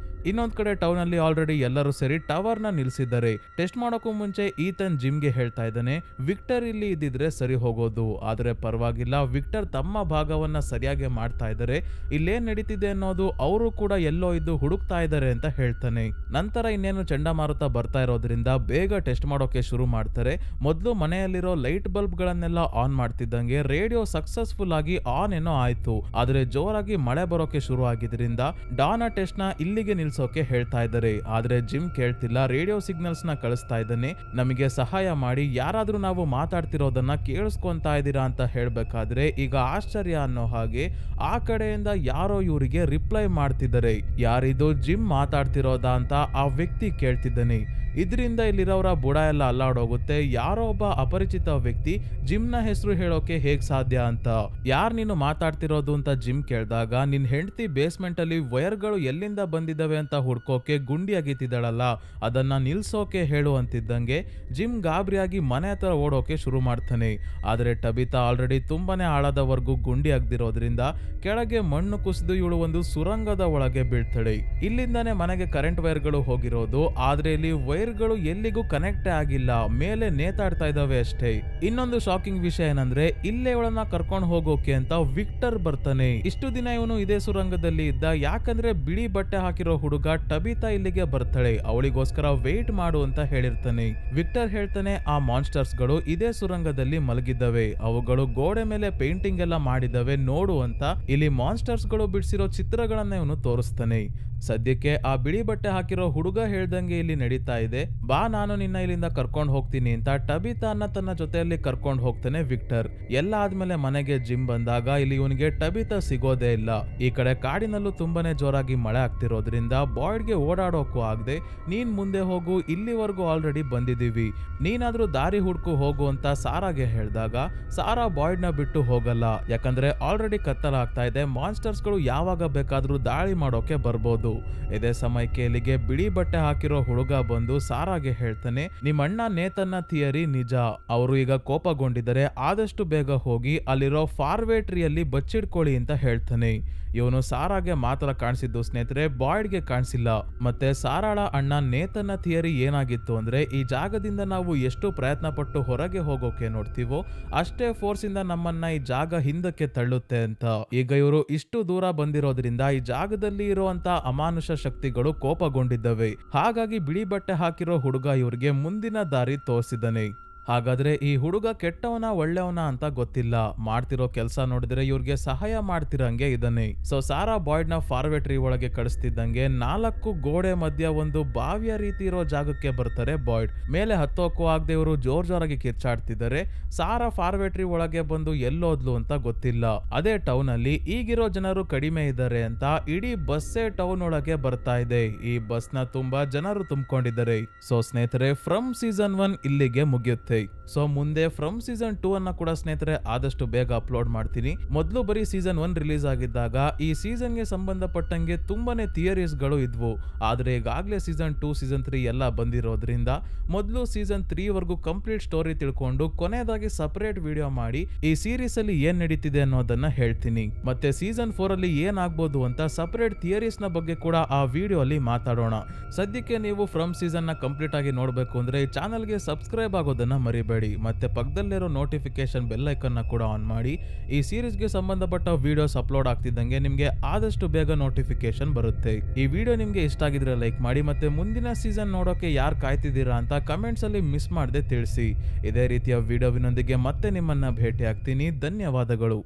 ಇನ್ನೊಂದ್ ಕಡೆ ಟೌನ್ ಅಲ್ಲಿ ಆಲ್ರೆಡಿ ಎಲ್ಲರೂ ಸೇರಿ ಟವರ್ ನ ನಿಲ್ಸಿದ್ದಾರೆ. ಟೆಸ್ಟ್ ಮಾಡೋಕ್ಕೂ ಮುಂಚೆ ಈತನ್ ಜಿಮ್ಗೆ ಹೇಳ್ತಾ ಇದ್ದಾನೆ, ವಿಕ್ಟರ್ ಇಲ್ಲಿ ಇದ್ದಿದ್ರೆ ಸರಿ ಹೋಗೋದು, ಆದ್ರೆ ಪರವಾಗಿಲ್ಲ, ವಿಕ್ಟರ್ ತಮ್ಮ ಭಾಗವನ್ನ ಸರಿಯಾಗಿ ಮಾಡ್ತಾ ಇದ್ದಾರೆ, ಇಲ್ಲೇನ್ ನಡೀತಿದೆ ಅನ್ನೋದು ಅವರು ಕೂಡ ಎಲ್ಲೋ ಇದ್ದು ಹುಡುಕ್ತಾ ಇದ್ದಾರೆ ಅಂತ ಹೇಳ್ತಾನೆ. ನಂತರ ಇನ್ನೇನು ಚಂಡಮಾರುತ ಬರ್ತಾ ಇರೋದ್ರಿಂದ ಬೇಗ ಟೆಸ್ಟ್ ಮಾಡೋಕೆ ಶುರು ಮಾಡ್ತಾರೆ. ಮೊದಲು ಮನೆಯಲ್ಲಿರೋ ಲೈಟ್ ಬಲ್ಬ್ ಗಳನ್ನೆಲ್ಲ ಆನ್ ಮಾಡ್ತಿದ್ದಂಗೆ ರೇಡಿಯೋ ಸಕ್ಸಸ್ಫುಲ್ ಆಗಿ ಆನ್ ಏನೋ ಆಯ್ತು. ಆದ್ರೆ ಜೋರಾಗಿ ಮಳೆ ಬರೋಕೆ ಶುರು ಆಗಿದ್ರಿಂದ ಡಾನಾ ಟೆಸ್ಟ್ ನ ಇಲ್ಲಿಗೆ ನಿಲ್ಸೋಕೆ ಹೇಳ್ತಾ ಇದ್ದಾರೆ. ಆದ್ರೆ ಜಿಮ್ ಕೇಳ್ತಿಲ್ಲ, ರೇಡಿಯೋ ಸಿಗ್ನಲ್ಸ್ ನ ಕಳಿಸ್ತಾ ಇದ್ದಾನೆ, ನಮಗೆ ಸಹಾಯ ಮಾಡಿ, ಯಾರಾದ್ರೂ ನಾವು ಮಾತಾಡ್ತಿರೋದನ್ನ ಕೇಳಿಸ್ಕೊಂತಾ ಇದ್ದೀರಾ ಅಂತ ಹೇಳ್ಬೇಕಾದ್ರೆ ಈಗ ಆಶ್ಚರ್ಯ ಅನ್ನೋ ಹಾಗೆ ಆ ಕಡೆಯಿಂದ ಯಾರೋ ಇವರಿಗೆ ರಿಪ್ಲೈ ಮಾಡ್ತಿದ್ದಾರೆ. ಯಾರಿದು ಜಿಮ್ ಮಾತಾಡ್ತಿರೋದಾ ಅಂತ ಆ ವ್ಯಕ್ತಿ ಕೇಳ್ತಿದ್ದಾನೆ. ಇದರಿಂದ ಇಲ್ಲಿರೋರ ಬುಡ ಎಲ್ಲ ಅಲ್ಲಾಡೋಗುತ್ತೆ. ಯಾರೋ ಒಬ್ಬ ಅಪರಿಚಿತ ವ್ಯಕ್ತಿ ಜಿಮ್ ನ ಹೆಸರು ಹೇಳೋಕೆ ಹೇಗ್ ಸಾಧ್ಯ ಅಂತ. ಯಾರ್ ನೀನು ಮಾತಾಡ್ತಿರೋದು ಅಂತ ಜಿಮ್ ಕೇಳಿದಾಗ, ನಿನ್ ಹೆಂಡತಿ ಬೇಸ್ಮೆಂಟ್ ಅಲ್ಲಿ ವೈರ್ ಗಳು ಎಲ್ಲಿಂದ ಬಂದಿದ್ದಾವೆ ಅಂತ ಹುಡ್ಕೋಕೆ ಗುಂಡಿ ಅಗಿತಿದ್ದಾಳಲ್ಲ, ಅದನ್ನ ನಿಲ್ಸೋಕೆ ಹೇಳು ಅಂತಿದ್ದಂಗೆ ಜಿಮ್ ಗಾಬರಿಯಾಗಿ ಮನೆ ಹತ್ರ ಓಡೋಕೆ ಶುರು ಮಾಡ್ತಾನೆ. ಆದ್ರೆ ಟಬಿತಾ ಆಲ್ರೆಡಿ ತುಂಬಾನೇ ಆಳದವರೆಗೂ ಗುಂಡಿ ಅಗ್ದಿರೋದ್ರಿಂದ ಕೆಳಗೆ ಮಣ್ಣು ಕುಸಿದು ಇವಳು ಒಂದು ಸುರಂಗದ ಒಳಗೆ ಬೀಳ್ತಾಳೆ. ಇಲ್ಲಿಂದಾನೆ ಮನೆಗೆ ಕರೆಂಟ್ ವೈರ್ ಗಳು ಹೋಗಿರೋದು, ಆದ್ರೆ ಇಲ್ಲಿ ವೈರ್ ಗಳು ಎಲ್ಲಿಗೂ ಕನೆಕ್ಟ್ ಆಗಿಲ್ಲ, ಮೇಲೆ ನೇತಾಡ್ತಾ ಇದಾವೆ ಅಷ್ಟೇ. ಇನ್ನೊಂದು ಶಾಕಿಂಗ್ ವಿಷಯ ಏನಂದ್ರೆ ಇಲ್ಲೇ ಇವಳನ್ನ ಕರ್ಕೊಂಡು ಹೋಗೋಕೆ ಅಂತ ವಿಕ್ಟರ್ ಬರ್ತಾನೆ. ಇಷ್ಟು ದಿನ ಇವನು ಇದೇ ಸುರಂಗದಲ್ಲಿ ಇದ್ದ, ಯಾಕಂದ್ರೆ ಬಿಳಿ ಬಟ್ಟೆ ಹಾಕಿರೋ ಹುಡುಗ ಟಬಿತಾ ಇಲ್ಲಿಗೆ ಬರ್ತಾಳೆ, ಅವಳಿಗೋಸ್ಕರ ವೇಟ್ ಮಾಡು ಅಂತ ಹೇಳಿರ್ತಾನೆ. ವಿಕ್ಟರ್ ಹೇಳ್ತಾನೆ, ಆ ಮಾನ್ಸ್ಟರ್ಸ್ ಗಳು ಇದೇ ಸುರಂಗದಲ್ಲಿ ಮಲಗಿದ್ದವೆ, ಅವುಗಳು ಗೋಡೆ ಮೇಲೆ ಪೇಂಟಿಂಗ್ ಎಲ್ಲ ಮಾಡಿದವೆ ನೋಡು ಅಂತ ಇಲ್ಲಿ ಮಾನ್ಸ್ಟರ್ಸ್ ಗಳು ಬಿಡಿಸಿರೋ ಚಿತ್ರಗಳನ್ನ ಇವನು ತೋರಿಸ್ತಾನೆ. ಸದ್ಯಕ್ಕೆ ಆ ಬಿಳಿ ಬಟ್ಟೆ ಹಾಕಿರೋ ಹುಡುಗ ಹೇಳ್ದಂಗೆ ಇಲ್ಲಿ ನಡೀತಾ ಇದೆ. ಬಾ ನಾನು ನಿನ್ನ ಇಲ್ಲಿಂದ ಕರ್ಕೊಂಡು ಹೋಗ್ತೀನಿ ಅಂತ ಟಬಿತಾನ ತನ್ನ ಜೊತೆಯಲ್ಲಿ ಕರ್ಕೊಂಡು ಹೋಗ್ತಾನೆ ವಿಕ್ಟರ್. ಎಲ್ಲ ಆದ್ಮೇಲೆ ಮನೆಗೆ ಜಿಮ್ ಬಂದಾಗ ಇಲ್ಲಿ ಇವನಿಗೆ ಟಬಿತಾ ಸಿಗೋದೇ ಇಲ್ಲ. ಈ ಕಡೆ ಕಾಡಿನಲ್ಲೂ ತುಂಬಾನೇ ಜೋರಾಗಿ ಮಳೆ ಆಗ್ತಿರೋದ್ರಿಂದ ಬಾಯ್ಡ್ಗೆ ಓಡಾಡೋಕು ಆಗದೆ, ನೀನ್ ಮುಂದೆ ಹೋಗು, ಇಲ್ಲಿವರೆಗೂ ಆಲ್ರೆಡಿ ಬಂದಿದೀವಿ, ನೀನಾದ್ರೂ ದಾರಿ ಹುಡ್ಕು ಹೋಗು ಅಂತ ಸಾರಾಗೆ ಹೇಳಿದಾಗ ಸಾರಾ ಬಾಯ್ಡ್ ನ ಬಿಟ್ಟು ಹೋಗಲ್ಲ. ಯಾಕಂದ್ರೆ ಆಲ್ರೆಡಿ ಕತ್ತಲಾಗ್ತಾ ಇದೆ, ಮಾನ್ಸ್ಟರ್ಸ್ ಗಳು ಯಾವಾಗ ಬೇಕಾದ್ರೂ ದಾಳಿ ಮಾಡೋಕೆ ಬರ್ಬೋದು. ಇದೇ ಸಮಯಕ್ಕೆ ಇಲ್ಲಿಗೆ ಬಿಳಿ ಬಟ್ಟೆ ಹಾಕಿರೋ ಹುಡುಗ ಬಂದು ಸಾರಾಗೆ ಹೇಳ್ತಾನೆ, ನಿಮ್ಮ ಅಣ್ಣ ನೇತನ್ನ ಥಿಯರಿ ನಿಜ, ಅವರು ಈಗ ಕೋಪಗೊಂಡಿದ್ದಾರೆ, ಆದಷ್ಟು ಬೇಗ ಹೋಗಿ ಅಲ್ಲಿರೋ ಫಾರ್ವೇ ಟ್ರೀಯಲ್ಲಿ ಬಚ್ಚಿಡ್ಕೊಳ್ಳಿ ಅಂತ ಹೇಳ್ತಾನೆ. ಇವನು ಸಾರಾಗೆ ಮಾತ್ರ ಕಾಣಿಸಿದ್ದು ಸ್ನೇಹಿತರೆ, ಬಾಯ್ಡ್ಗೆ ಕಾಣಿಸಿಲ್ಲ. ಮತ್ತೆ ಸಾರಾಳ ಅಣ್ಣ ನೇತನ್ನ ಥಿಯರಿ ಏನಾಗಿತ್ತು ಅಂದ್ರೆ, ಈ ಜಾಗದಿಂದ ನಾವು ಎಷ್ಟು ಪ್ರಯತ್ನ ಪಟ್ಟು ಹೊರಗೆ ಹೋಗೋಕೆ ನೋಡ್ತೀವೋ ಅಷ್ಟೇ ಫೋರ್ಸ್ ಇಂದ ನಮ್ಮನ್ನ ಈ ಜಾಗ ಹಿಂದಕ್ಕೆ ತಳ್ಳುತ್ತೆ ಅಂತ. ಈಗ ಇವರು ಇಷ್ಟು ದೂರ ಬಂದಿರೋದ್ರಿಂದ ಈ ಜಾಗದಲ್ಲಿ ಇರುವಂತ ಅಮಾನುಷ ಶಕ್ತಿಗಳು ಕೋಪಗೊಂಡಿದ್ದವೆ. ಹಾಗಾಗಿ ಬಿಳಿ ಬಟ್ಟೆ ಹಾಕಿರೋ ಹುಡುಗ ಇವ್ರಿಗೆ ಮುಂದಿನ ದಾರಿ ತೋರಿಸಿದನೆ. ಹಾಗಾದ್ರೆ ಈ ಹುಡುಗ ಕೆಟ್ಟವನ ಒಳ್ಳೆಯವನ ಅಂತ ಗೊತ್ತಿಲ್ಲ, ಮಾಡ್ತಿರೋ ಕೆಲಸ ನೋಡಿದ್ರೆ ಇವ್ರಿಗೆ ಸಹಾಯ ಮಾಡ್ತಿರಂಗೆ ಇದನ್ನೇ. ಸೊ ಸಾರಾ ಬಾಯ್ಡ್ ನ ಫಾರ್ವೆಟ್ರಿ ಒಳಗೆ ಕಳಿಸ್ತಿದ್ದಂಗೆ 4 ಗೋಡೆ ಮಧ್ಯ ಒಂದು ಬಾವಿಯ ರೀತಿ ಇರೋ ಜಾಗಕ್ಕೆ ಬರ್ತಾರೆ ಬಾಯ್ಡ್. ಮೇಲೆ ಹತ್ತೋಕ್ಕೂ ಆಗದೆ ಇವರು ಜೋರಾಗಿ ಕಿರ್ಚಾಡ್ತಿದ್ದಾರೆ. ಸಾರಾ ಫಾರ್ವೆಟ್ರಿ ಒಳಗೆ ಬಂದು ಎಲ್ಲೋದ್ಲು ಅಂತ ಗೊತ್ತಿಲ್ಲ. ಅದೇ ಟೌನ್ ಅಲ್ಲಿ ಈಗಿರೋ ಜನರು ಕಡಿಮೆ ಇದ್ದಾರೆ ಅಂತ ಇಡೀ ಬಸ್ಸೇ ಟೌನ್ ಒಳಗೆ ಬರ್ತಾ ಇದೆ. ಈ ಬಸ್ ನ ತುಂಬಾ ಜನರು ತುಂಬಿಕೊಂಡಿದ್ದಾರೆ. ಸೊ ಸ್ನೇಹಿತರೆ, ಫ್ರಮ್ ಸೀಸನ್ 1 ಇಲ್ಲಿಗೆ ಮುಗಿಯುತ್ತೆ. ಸೊ ಮುಂದೆ ಫ್ರಮ್ ಸೀಸನ್ 2 ಅನ್ನ ಕೂಡ ಸ್ನೇಹಿತರೆ ಆದಷ್ಟು ಬೇಗ ಅಪ್ಲೋಡ್ ಮಾಡ್ತೀನಿ. ಮೊದಲು ಬರೀ ಸೀಸನ್ 1 ರಿಲೀಸ್ ಆಗಿದ್ದಾಗ ಈ ಸೀಸನ್ ಗೆ ಸಂಬಂಧಪಟ್ಟಂಗೆ ತುಂಬಾನೇ ಥಿಯರೀಸ್ ಗಳು ಇದ್ವು. ಆದ್ರೆ ಈಗಾಗಲೇ ಸೀಸನ್ 2 ಸೀಸನ್ 3 ಎಲ್ಲ ಬಂದಿರೋದ್ರಿಂದ ಮೊದಲು ಸೀಸನ್ 3 ವರೆಗೂ ಕಂಪ್ಲೀಟ್ ಸ್ಟೋರಿ ತಿಳ್ಕೊಂಡು ಕೊನೆಯದಾಗಿ ಸಪರೇಟ್ ವಿಡಿಯೋ ಮಾಡಿ ಈ ಸೀರೀಸ್ ಅಲ್ಲಿ ಏನ್ ನಡೀತಿದೆ ಅನ್ನೋದನ್ನ ಹೇಳ್ತೀನಿ. ಮತ್ತೆ ಸೀಸನ್ 4 ಅಲ್ಲಿ ಏನಾಗಬಹುದು ಅಂತ ಸಪರೇಟ್ ಥಿಯರೀಸ್ ನ ಬಗ್ಗೆ ಕೂಡ ಆ ವಿಡಿಯೋ ಅಲ್ಲಿ ಮಾತಾಡೋಣ. ಸದ್ಯಕ್ಕೆ ನೀವು ಫ್ರಮ್ ಸೀಸನ್ ನ ಕಂಪ್ಲೀಟ್ ಆಗಿ ನೋಡ್ಬೇಕು ಅಂದ್ರೆ ಈ ಚಾನಲ್ ಗೆ ಸಬ್ಸ್ಕ್ರೈಬ್ ಆಗೋದನ್ನ ಮರಿಬೇಡಿ. ಮತ್ತೆ ಪಕ್ಕದಲ್ಲಿರೋ ನೋಟಿಫಿಕೇಶನ್ ಬೆಲ್ ಐಕನ್ ನ ಕೂಡ ಆನ್ ಮಾಡಿ. ಈ ಸೀರೀಸ್ ಗೆ ಸಂಬಂಧಪಟ್ಟ ವಿಡಿಯೋಸ್ ಅಪ್ಲೋಡ್ ಆಗ್ತಿದ್ದಂಗೆ ನಿಮ್ಗೆ ಆದಷ್ಟು ಬೇಗ ನೋಟಿಫಿಕೇಶನ್ ಬರುತ್ತೆ. ಈ ವಿಡಿಯೋ ನಿಮ್ಗೆ ಇಷ್ಟ ಆಗಿದ್ರೆ ಲೈಕ್ ಮಾಡಿ. ಮತ್ತೆ ಮುಂದಿನ ಸೀಸನ್ ನೋಡೋಕೆ ಯಾರು ಕಾಯ್ತಿದ್ದೀರಾ ಅಂತ ಕಮೆಂಟ್ಸ್ ಅಲ್ಲಿ ಮಿಸ್ ಮಾಡದೆ ತಿಳಿಸಿ. ಇದೇ ರೀತಿಯ ವಿಡಿಯೋವಿನೊಂದಿಗೆ ಮತ್ತೆ ನಿಮ್ಮನ್ನ ಭೇಟಿ ಆಗ್ತೀನಿ. ಧನ್ಯವಾದಗಳು.